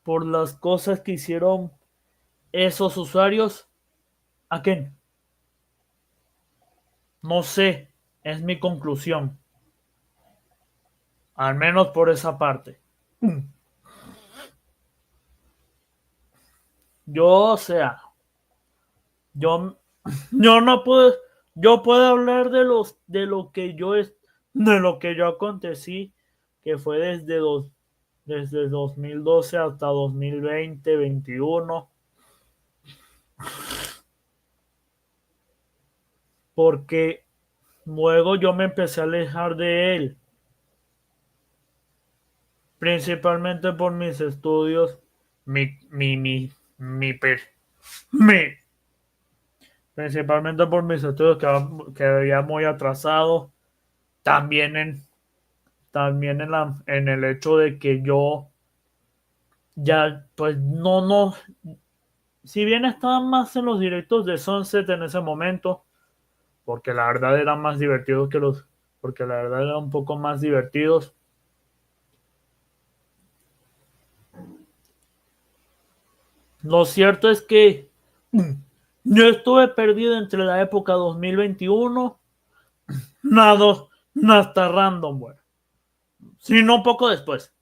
por las cosas que hicieron esos usuarios. ¿A quién? No sé, es mi conclusión, al menos por esa parte. Yo, o sea, yo, yo no puedo, yo puedo hablar de lo que de lo que yo acontecí, que fue desde 2012 hasta 2020, 21, porque luego yo me empecé a alejar de él, principalmente por mis estudios, mi, mi, mi, mi, per- mi- principalmente por mis estudios que había muy atrasado, también en el hecho de que yo ya, pues no, si bien estaba más en los directos de Sunset en ese momento, porque la verdad eran más divertidos porque la verdad eran un poco más divertidos. Lo cierto es que yo estuve perdido entre la época 2021, nada, hasta random, bueno, sino poco después.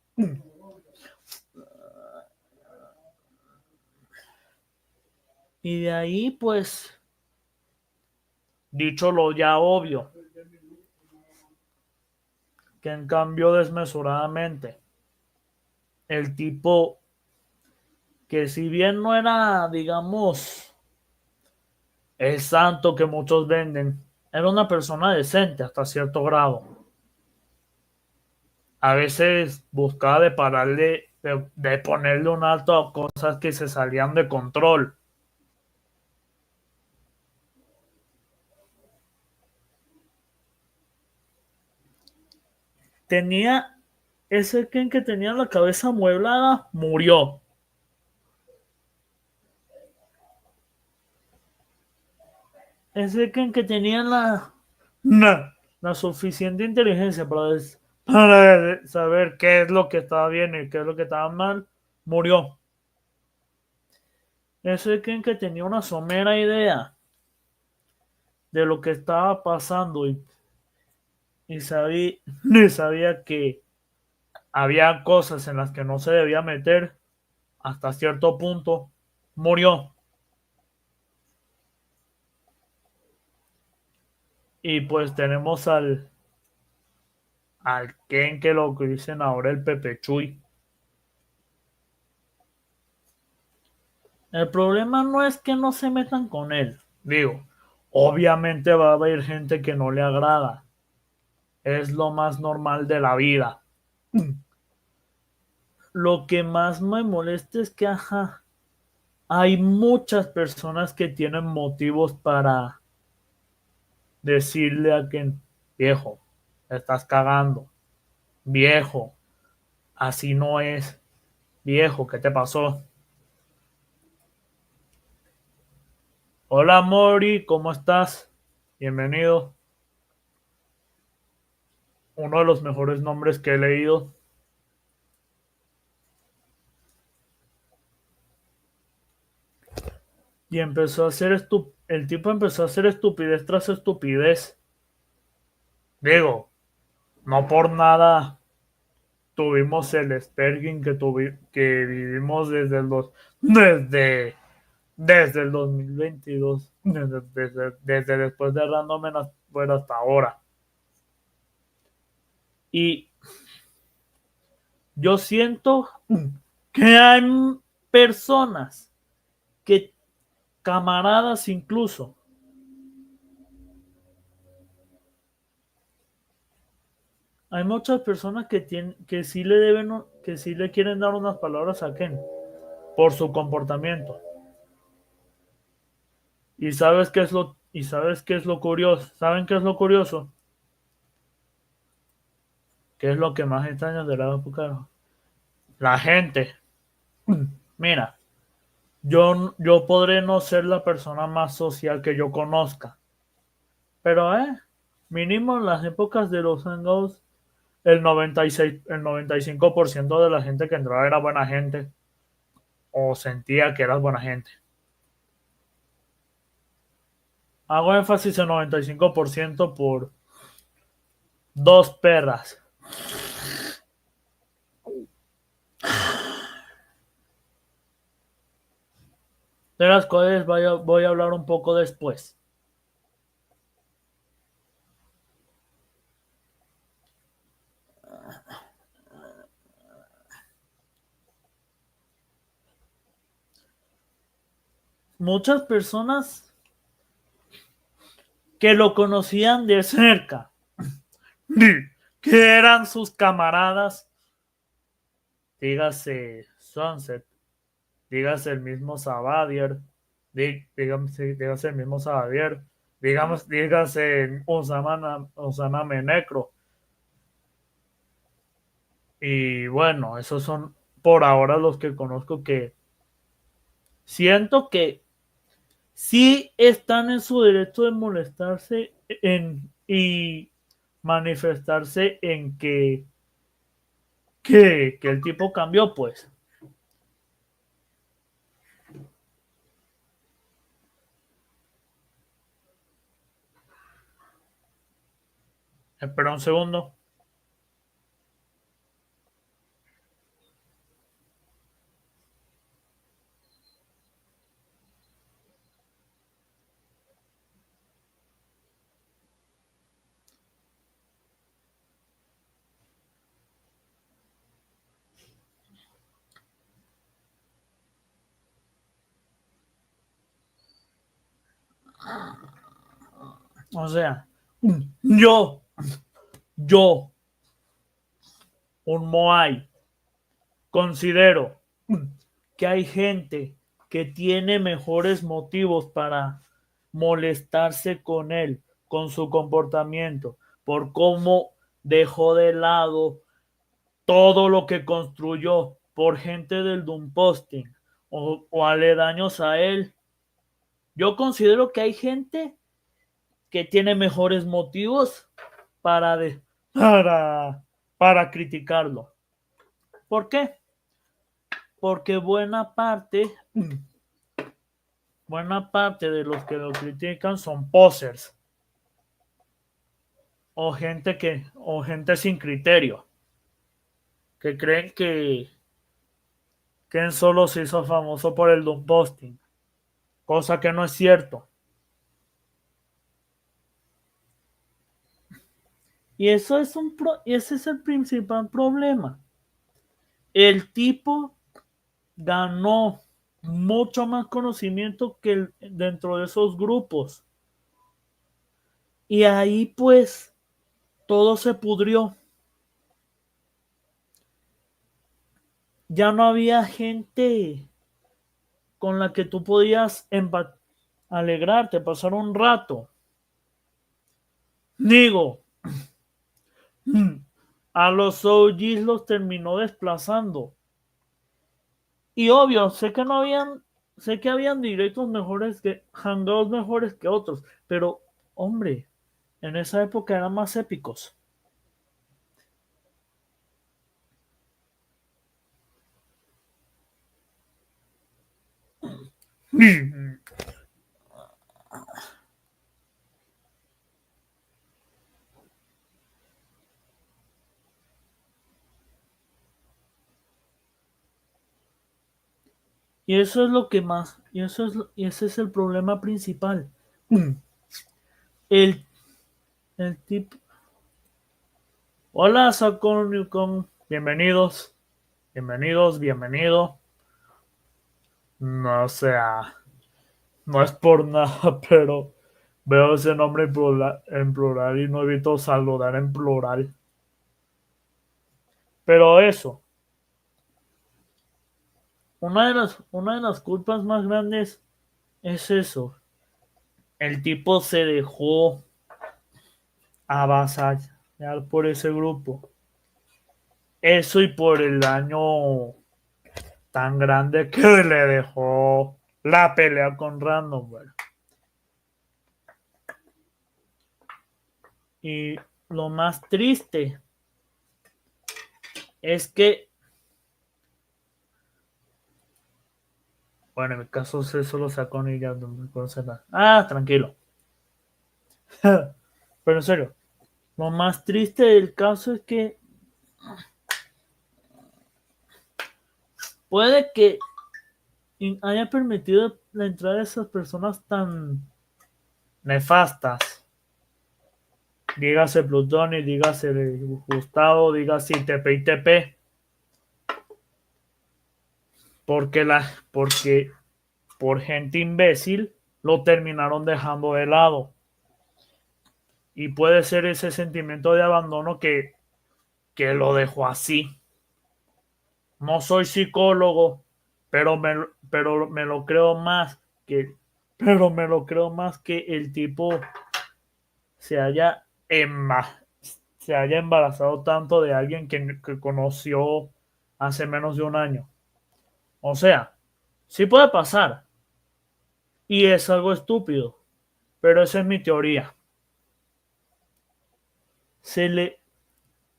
Y de ahí, pues, dicho lo ya obvio, que cambió desmesuradamente. El tipo que si bien no era, digamos, el santo que muchos venden, era una persona decente hasta cierto grado. A veces buscaba de ponerle un alto a cosas que se salían de control. Tenía ese Ken que tenía la cabeza amueblada, murió. Ese que tenía la suficiente inteligencia para saber qué es lo que estaba bien y qué es lo que estaba mal, murió. Ese que tenía una somera idea de lo que estaba pasando y sabía que había cosas en las que no se debía meter hasta cierto punto, murió. Y pues tenemos al Ken que lo que dicen ahora el Pepe Chuy. El problema no es que no se metan con él. Digo, obviamente va a haber gente que no le agrada. Es lo más normal de la vida. Lo que más me molesta es que, ajá, hay muchas personas que tienen motivos para decirle a quien, viejo, estás cagando, viejo, así no es, viejo, ¿qué te pasó? Hola Mori, ¿cómo estás? Bienvenido. Uno de los mejores nombres que he leído. Y el tipo empezó a hacer estupidez tras estupidez. Digo, no por nada tuvimos el Sterling que vivimos desde, desde el 2022, desde después de Random bueno, hasta ahora. Y yo siento que hay personas que, camaradas incluso, hay muchas personas que sí le que sí le quieren dar unas palabras a Ken por su comportamiento. Y sabes qué es lo curioso. ¿Saben qué es lo curioso? ¿Qué es lo que más extraño de la época? La gente. Mira, yo podré no ser la persona más social que yo conozca, pero mínimo en las épocas de los hangouts, el 95% de la gente que entraba era buena gente o sentía que eras buena gente. Hago énfasis en 95% por dos perras. De las cuales voy a hablar un poco después. Muchas personas que lo conocían de cerca, que eran sus camaradas, dígase Sunset, dígase el mismo Sabadier, dígase el mismo Sabadier, dígase Usama Menecro. Y bueno, esos son por ahora los que conozco que siento que sí están en su derecho de molestarse y manifestarse en que el tipo cambió, pues. Espera un segundo. O sea, yo, yo, un Moai, considero que hay gente que tiene mejores motivos para molestarse con él, con su comportamiento, por cómo dejó de lado todo lo que construyó por gente del Doom Posting o aledaños a él. Yo considero que hay gente que tiene mejores motivos para, de, para criticarlo. ¿Por qué? Porque buena parte de los que lo critican son posers o gente sin criterio que creen que él solo se hizo famoso por el Doom Posting, cosa que no es cierto. Y ese es el principal problema. El tipo ganó mucho más conocimiento que dentro de esos grupos. Y ahí pues todo se pudrió. Ya no había gente con la que tú podías alegrarte, pasar un rato. Digo, a los OGs los terminó desplazando. Y obvio, sé que habían directos mejores que, hangouts mejores que otros, pero hombre, en esa época eran más épicos. Y eso es lo que más, y ese es el problema principal. El, el tipo, hola Sakon Newcom, bienvenidos, bienvenido. No sea, no es por nada, pero veo ese nombre en plural y no evito saludar en plural. Pero eso, una de las culpas más grandes es eso. El tipo se dejó avasallar por ese grupo. Eso y por el daño tan grande que le dejó la pelea con Randomware. Y lo más triste es que, bueno, en mi caso se solo sacó ni ya no me conoce nada. Ah, tranquilo. Pero en serio, lo más triste del caso es que puede que haya permitido la entrada de esas personas tan nefastas. Dígase Plutoni, dígase Gustavo, dígase ITP, ITP. Porque por gente imbécil lo terminaron dejando de lado. Y puede ser ese sentimiento de abandono que lo dejó así. No soy psicólogo, pero me lo creo más que, pero me lo creo más que el tipo se haya, se haya embarazado tanto de alguien que conoció hace menos de un año. O sea, sí puede pasar. Y es algo estúpido. Pero esa es mi teoría. Se le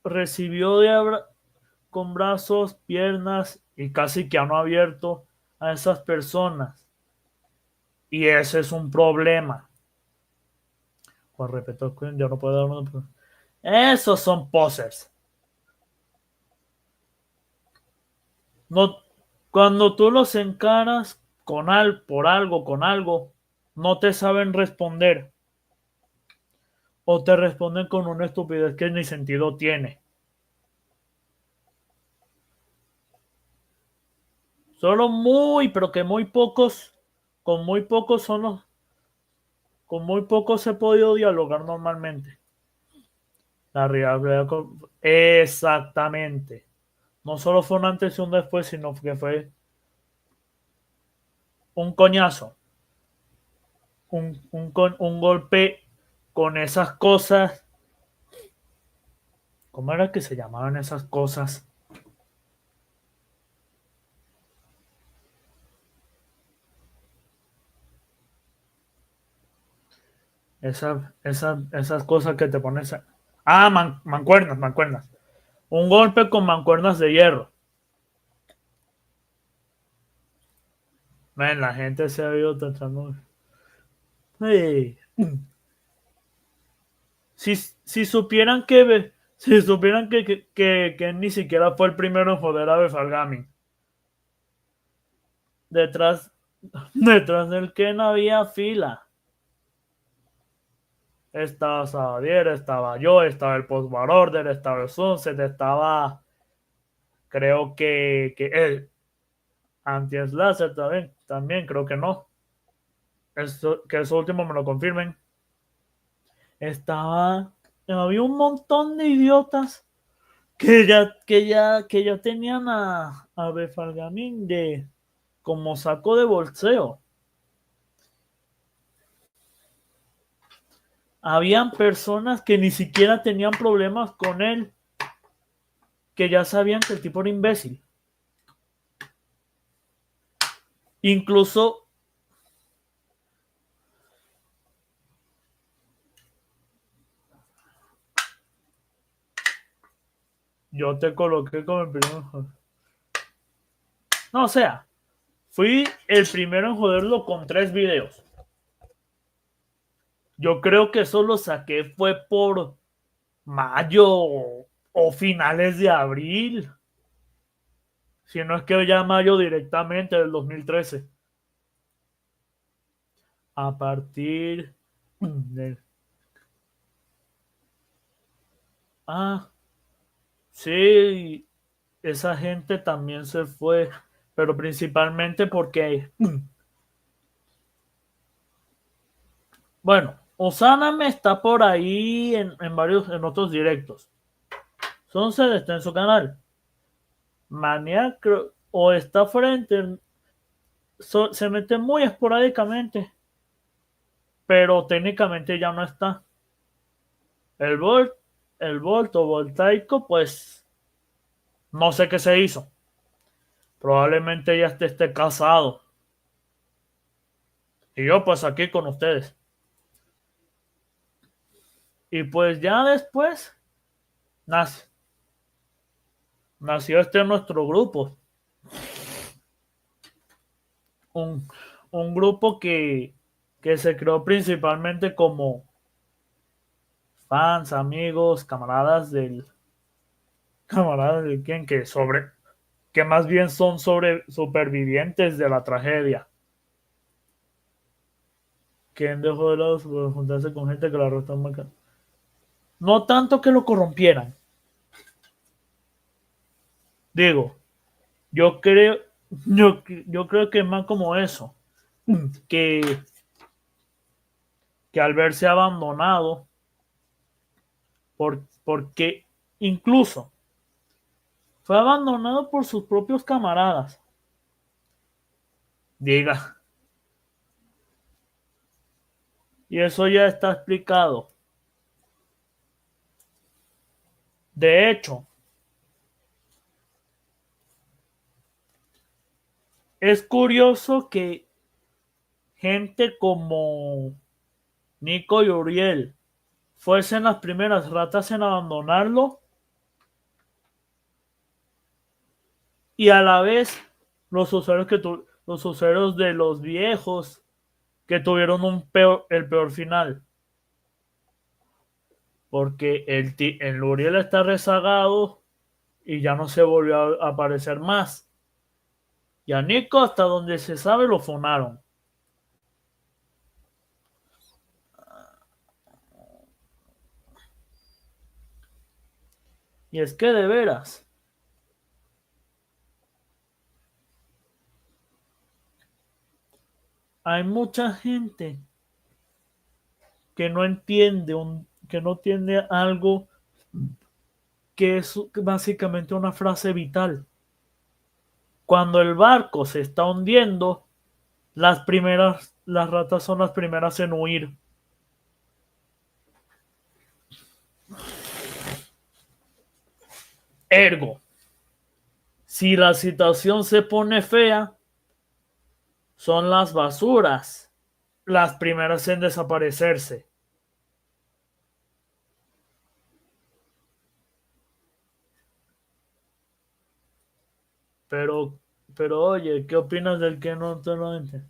recibió con brazos, piernas y casi que a no abierto a esas personas. Y ese es un problema. Con respeto, yo no puedo dar uno. Esos son posers. No, cuando tú los encaras con algo, no te saben responder. O te responden con una estupidez que ni sentido tiene. Solo pero que muy pocos, con muy pocos son los, con muy pocos he podido dialogar normalmente. La realidad, exactamente. No solo fue un antes y un después, sino que fue un coñazo, un golpe con esas cosas. ¿Cómo era que se llamaban esas cosas? Esas cosas que te pones. Ah, mancuernas, mancuernas. Un golpe con mancuernas de hierro. Man, la gente se ha ido tratando. Hey. Si supieran si supieran que ni siquiera fue el primero en joder a Befalgami. Detrás, detrás del que no había fila. Estaba Sabadier, estaba yo, estaba el Post War Order, estaba el Sunset, estaba creo que el Anti-Slasher también creo que no. Que eso último me lo confirmen. Estaba, había un montón de idiotas que ya tenían a Befalgamin de como saco de bolseo. Habían personas que ni siquiera tenían problemas con él, que ya sabían que el tipo era imbécil. Incluso yo te coloqué como el primero. No, o sea, fui el primero en joderlo con 3 videos. Yo creo que eso lo saqué fue por mayo o finales de abril. Si no es que ya mayo directamente del 2013. A partir de... Ah, sí, esa gente también se fue, pero principalmente porque, bueno, Osaname está por ahí en otros directos. Sunset está en su canal. Mania o está frente, se mete muy esporádicamente, pero técnicamente ya no está. El Volt, el Volt o Voltaico, pues No sé qué se hizo. Probablemente ya esté casado. Y yo pues aquí con ustedes. Y pues ya después nace, nació nuestro grupo. Un, un grupo que se creó principalmente como fans, amigos, camaradas del quien que más bien son sobre supervivientes de la tragedia. Quien dejó de lado juntarse con gente que la arrestó en Macao. No tanto que lo corrompieran. Digo, yo creo, yo creo que es más como eso. Que, que al verse abandonado, porque incluso fue abandonado por sus propios camaradas. Diga, y eso ya está explicado. De hecho, es curioso que gente como Nico y Uriel fuesen las primeras ratas en abandonarlo y a la vez los usuarios de los viejos que tuvieron el peor final. Porque el Uriel está rezagado y ya no se volvió a aparecer más. Y a Nico, hasta donde se sabe, lo funaron. Y es que de veras, hay mucha gente que no entiende, que no entiende algo que es básicamente una frase vital. Cuando el barco se está hundiendo, las ratas son las primeras en huir. Ergo, si la situación se pone fea, son las basuras las primeras en desaparecerse. Pero, pero oye, ¿qué opinas del que no te lo entiende?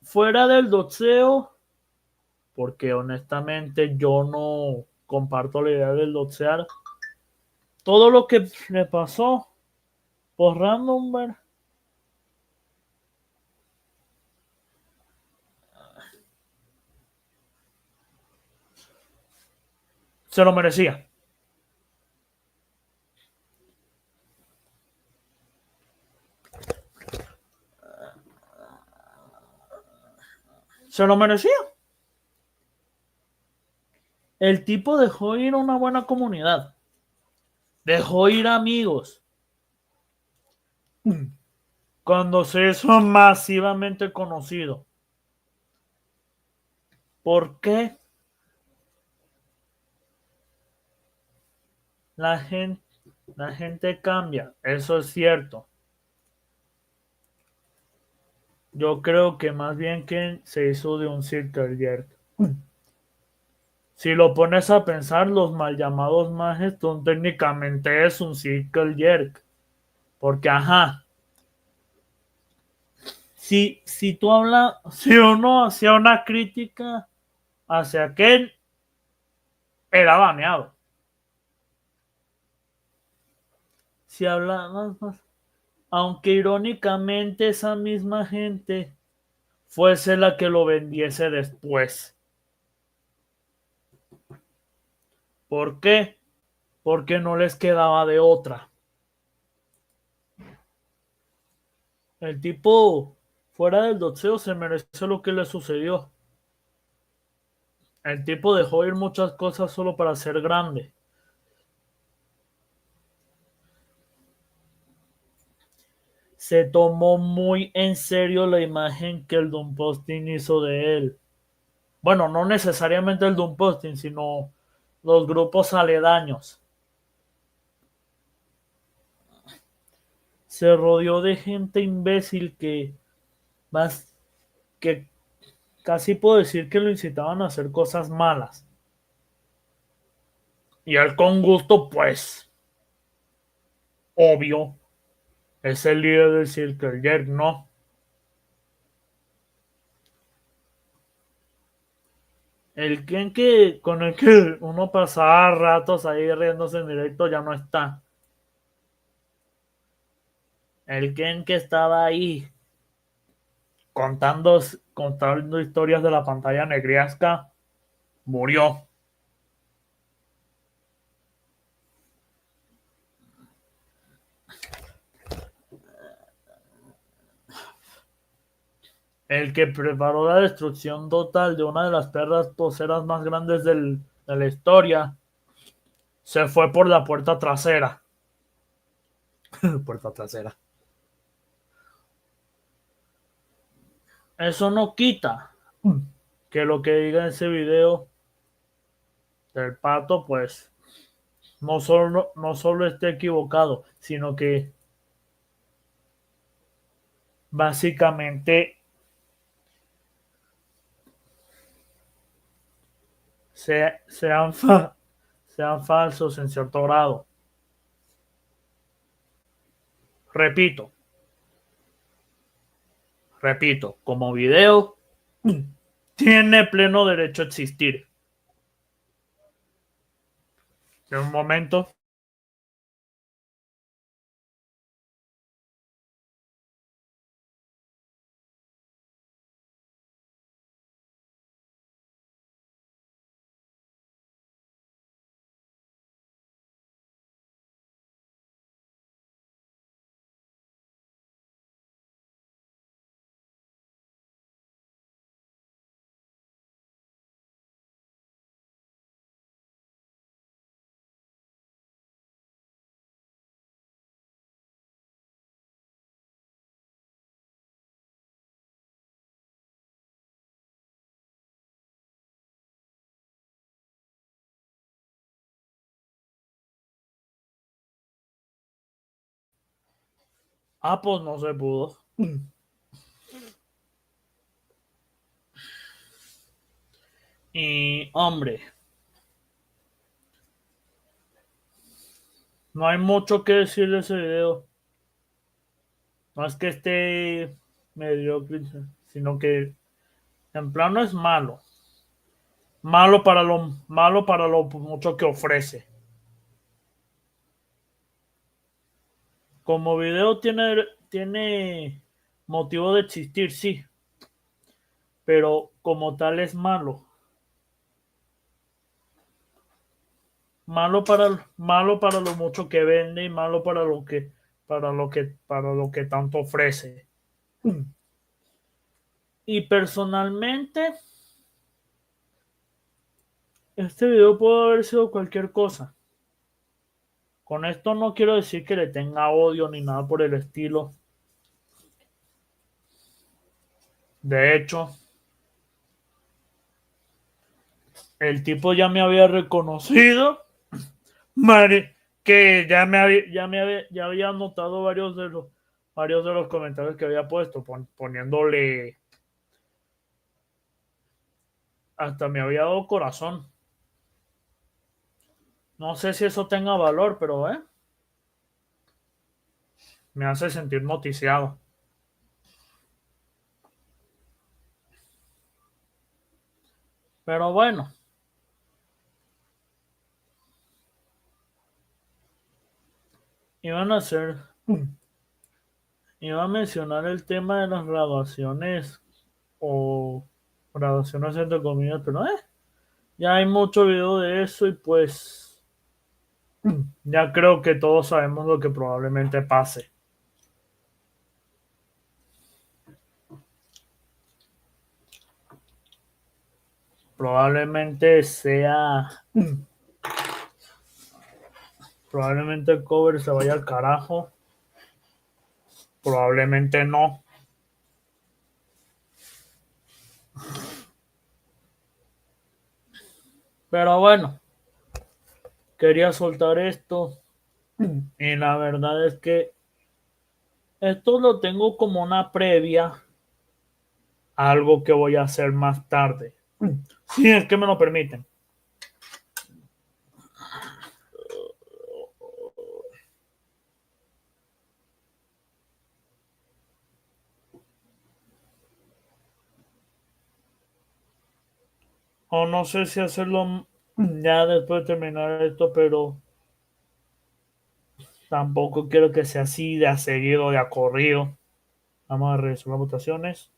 Fuera del doxeo, porque honestamente yo no comparto la idea del doxear, todo lo que le pasó por Randomber se lo merecía. Se lo merecía. El tipo dejó ir a una buena comunidad. Dejó ir amigos. Cuando se hizo masivamente conocido. ¿Por qué la gente, la gente cambia? Eso es cierto. Yo creo que más bien que se hizo de un circle jerk. Si lo pones a pensar, los mal llamados mages técnicamente es un circle jerk. Porque, ajá, si tú hablas, si uno hacía una crítica hacia aquel, era baneado. Si hablabas más, aunque irónicamente esa misma gente fuese la que lo vendiese después. ¿Por qué? Porque no les quedaba de otra. El tipo, fuera del doxeo, se merece lo que le sucedió. El tipo dejó ir muchas cosas solo para ser grande. Se tomó muy en serio la imagen que el Dumpposting hizo de él. Bueno, no necesariamente el Dumpposting, sino los grupos aledaños. se rodeó de gente imbécil más, que casi puedo decir que lo incitaban a hacer cosas malas. Y él con gusto, pues, obvio, es el líder del Circle Jerk, ¿no? El Ken que con el que uno pasaba ratos ahí riéndose en directo ya no está. El Ken que estaba ahí contando, contando historias de la pantalla negriasca murió. El que preparó la destrucción total de una de las perras poseras más grandes de la historia se fue por la puerta trasera. Puerta trasera. Eso no quita que lo que diga en ese video del pato, pues no solo esté equivocado, sino que básicamente sean, sean falsos en cierto grado. Repito, como video tiene pleno derecho a existir. En un momento, pues no se pudo. Y hombre, no hay mucho que decir de ese video. No es que esté mediocre, sino que en plano es malo. Malo para lo mucho que ofrece. Como video tiene motivo de existir, sí, pero como tal es malo. Malo para lo mucho que vende y malo para lo que tanto ofrece. Y personalmente, este video pudo haber sido cualquier cosa. Con esto no quiero decir que le tenga odio ni nada por el estilo. De hecho, el tipo ya me había reconocido, madre, que ya había notado varios de los comentarios que había puesto, poniéndole, hasta me había dado corazón. No sé si eso tenga valor, pero me hace sentir noticiado. Pero bueno, iban a hacer, iba a mencionar el tema de las graduaciones o graduaciones entre comillas, pero ya hay mucho video de eso y pues ya creo que todos sabemos lo que probablemente pase. Probablemente probablemente el cover se vaya al carajo, probablemente no. Pero bueno, quería soltar esto y la verdad es que Esto lo tengo como una previa a algo que voy a hacer más tarde. Si es que me lo permiten. O no sé si hacerlo ya después de terminar esto, pero tampoco quiero que sea así de a seguido, de a corrido. Vamos a revisar las votaciones.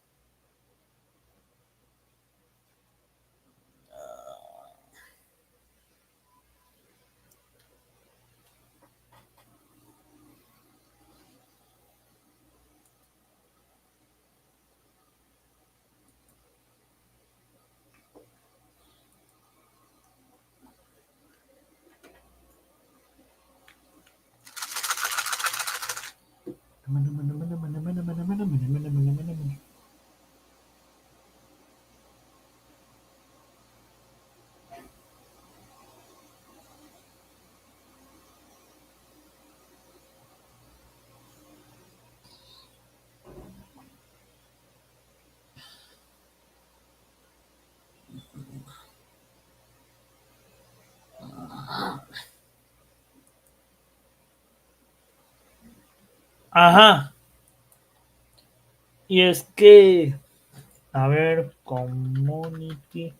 Ajá. Y es que, a ver, community.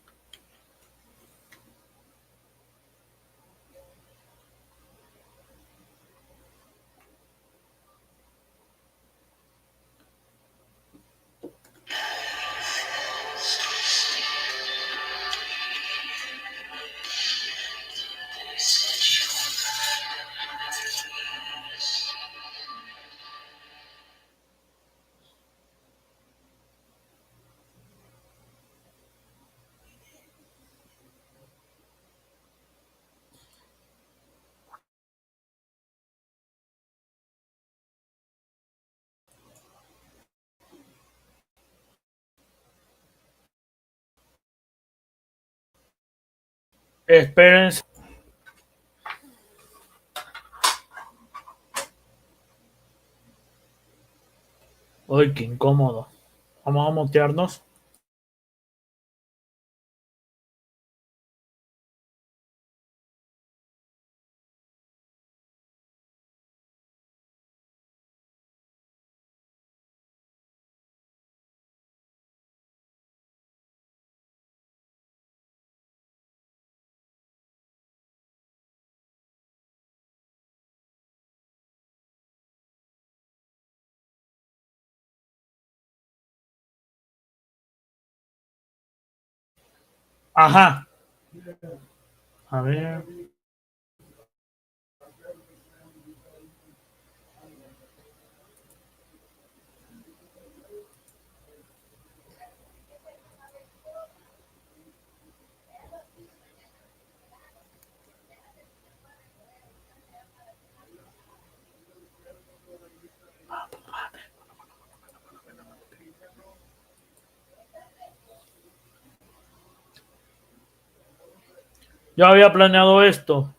Espérense. Uy, qué incómodo. Vamos a mutearnos. Ajá. A ver. Yo había planeado esto.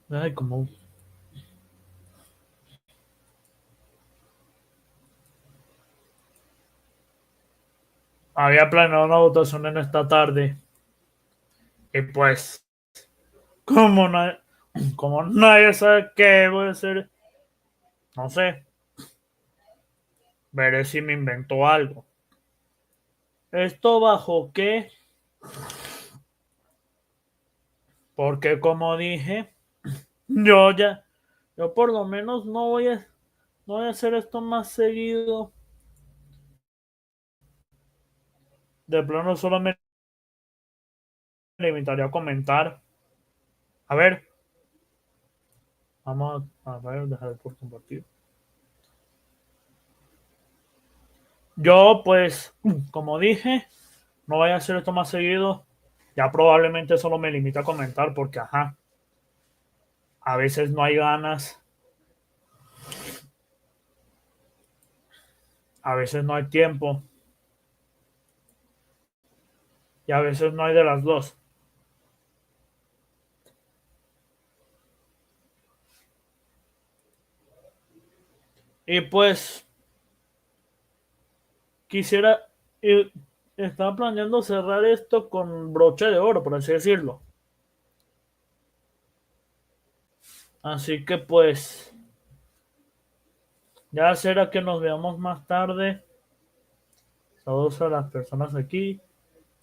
Ay, como había planeado una votación en esta tarde. Y pues, como, como nadie sabe qué voy a hacer, no sé, veré si me invento algo. ¿Esto bajo qué? Porque como dije, yo ya, yo por lo menos no voy a hacer esto más seguido. De plano solo me limitaría a comentar. A ver, vamos a ver, dejar por compartir. Yo, pues, como dije, no voy a hacer esto más seguido. Ya probablemente solo me limite a comentar porque, ajá, a veces no hay ganas, a veces no hay tiempo y a veces no hay de las dos. Y pues quisiera, eh, estaba planeando cerrar esto con broche de oro, por así decirlo. Así que pues ya será que nos veamos más tarde. Saludos a las personas aquí,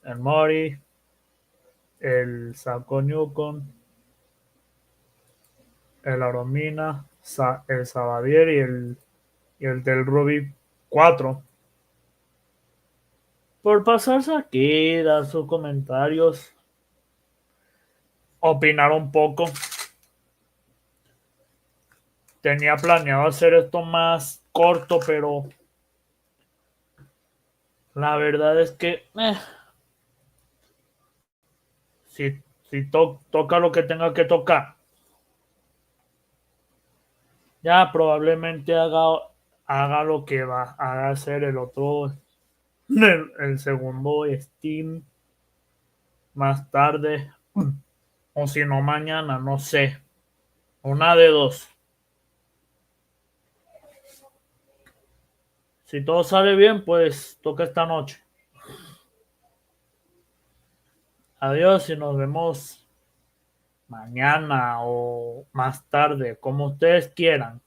el Mori, el Saco Newcon, el Aromina, el Sabadier y el del Ruby 4. Por pasarse aquí, dar sus comentarios, opinar un poco. Tenía planeado hacer esto más corto, pero la verdad es que si toca lo que tenga que tocar, ya probablemente haga lo que haga hacer el otro, el segundo Steam más tarde, o si no mañana, no sé, una de dos. Si todo sale bien, pues toca esta noche. Adiós y nos vemos mañana o más tarde, como ustedes quieran.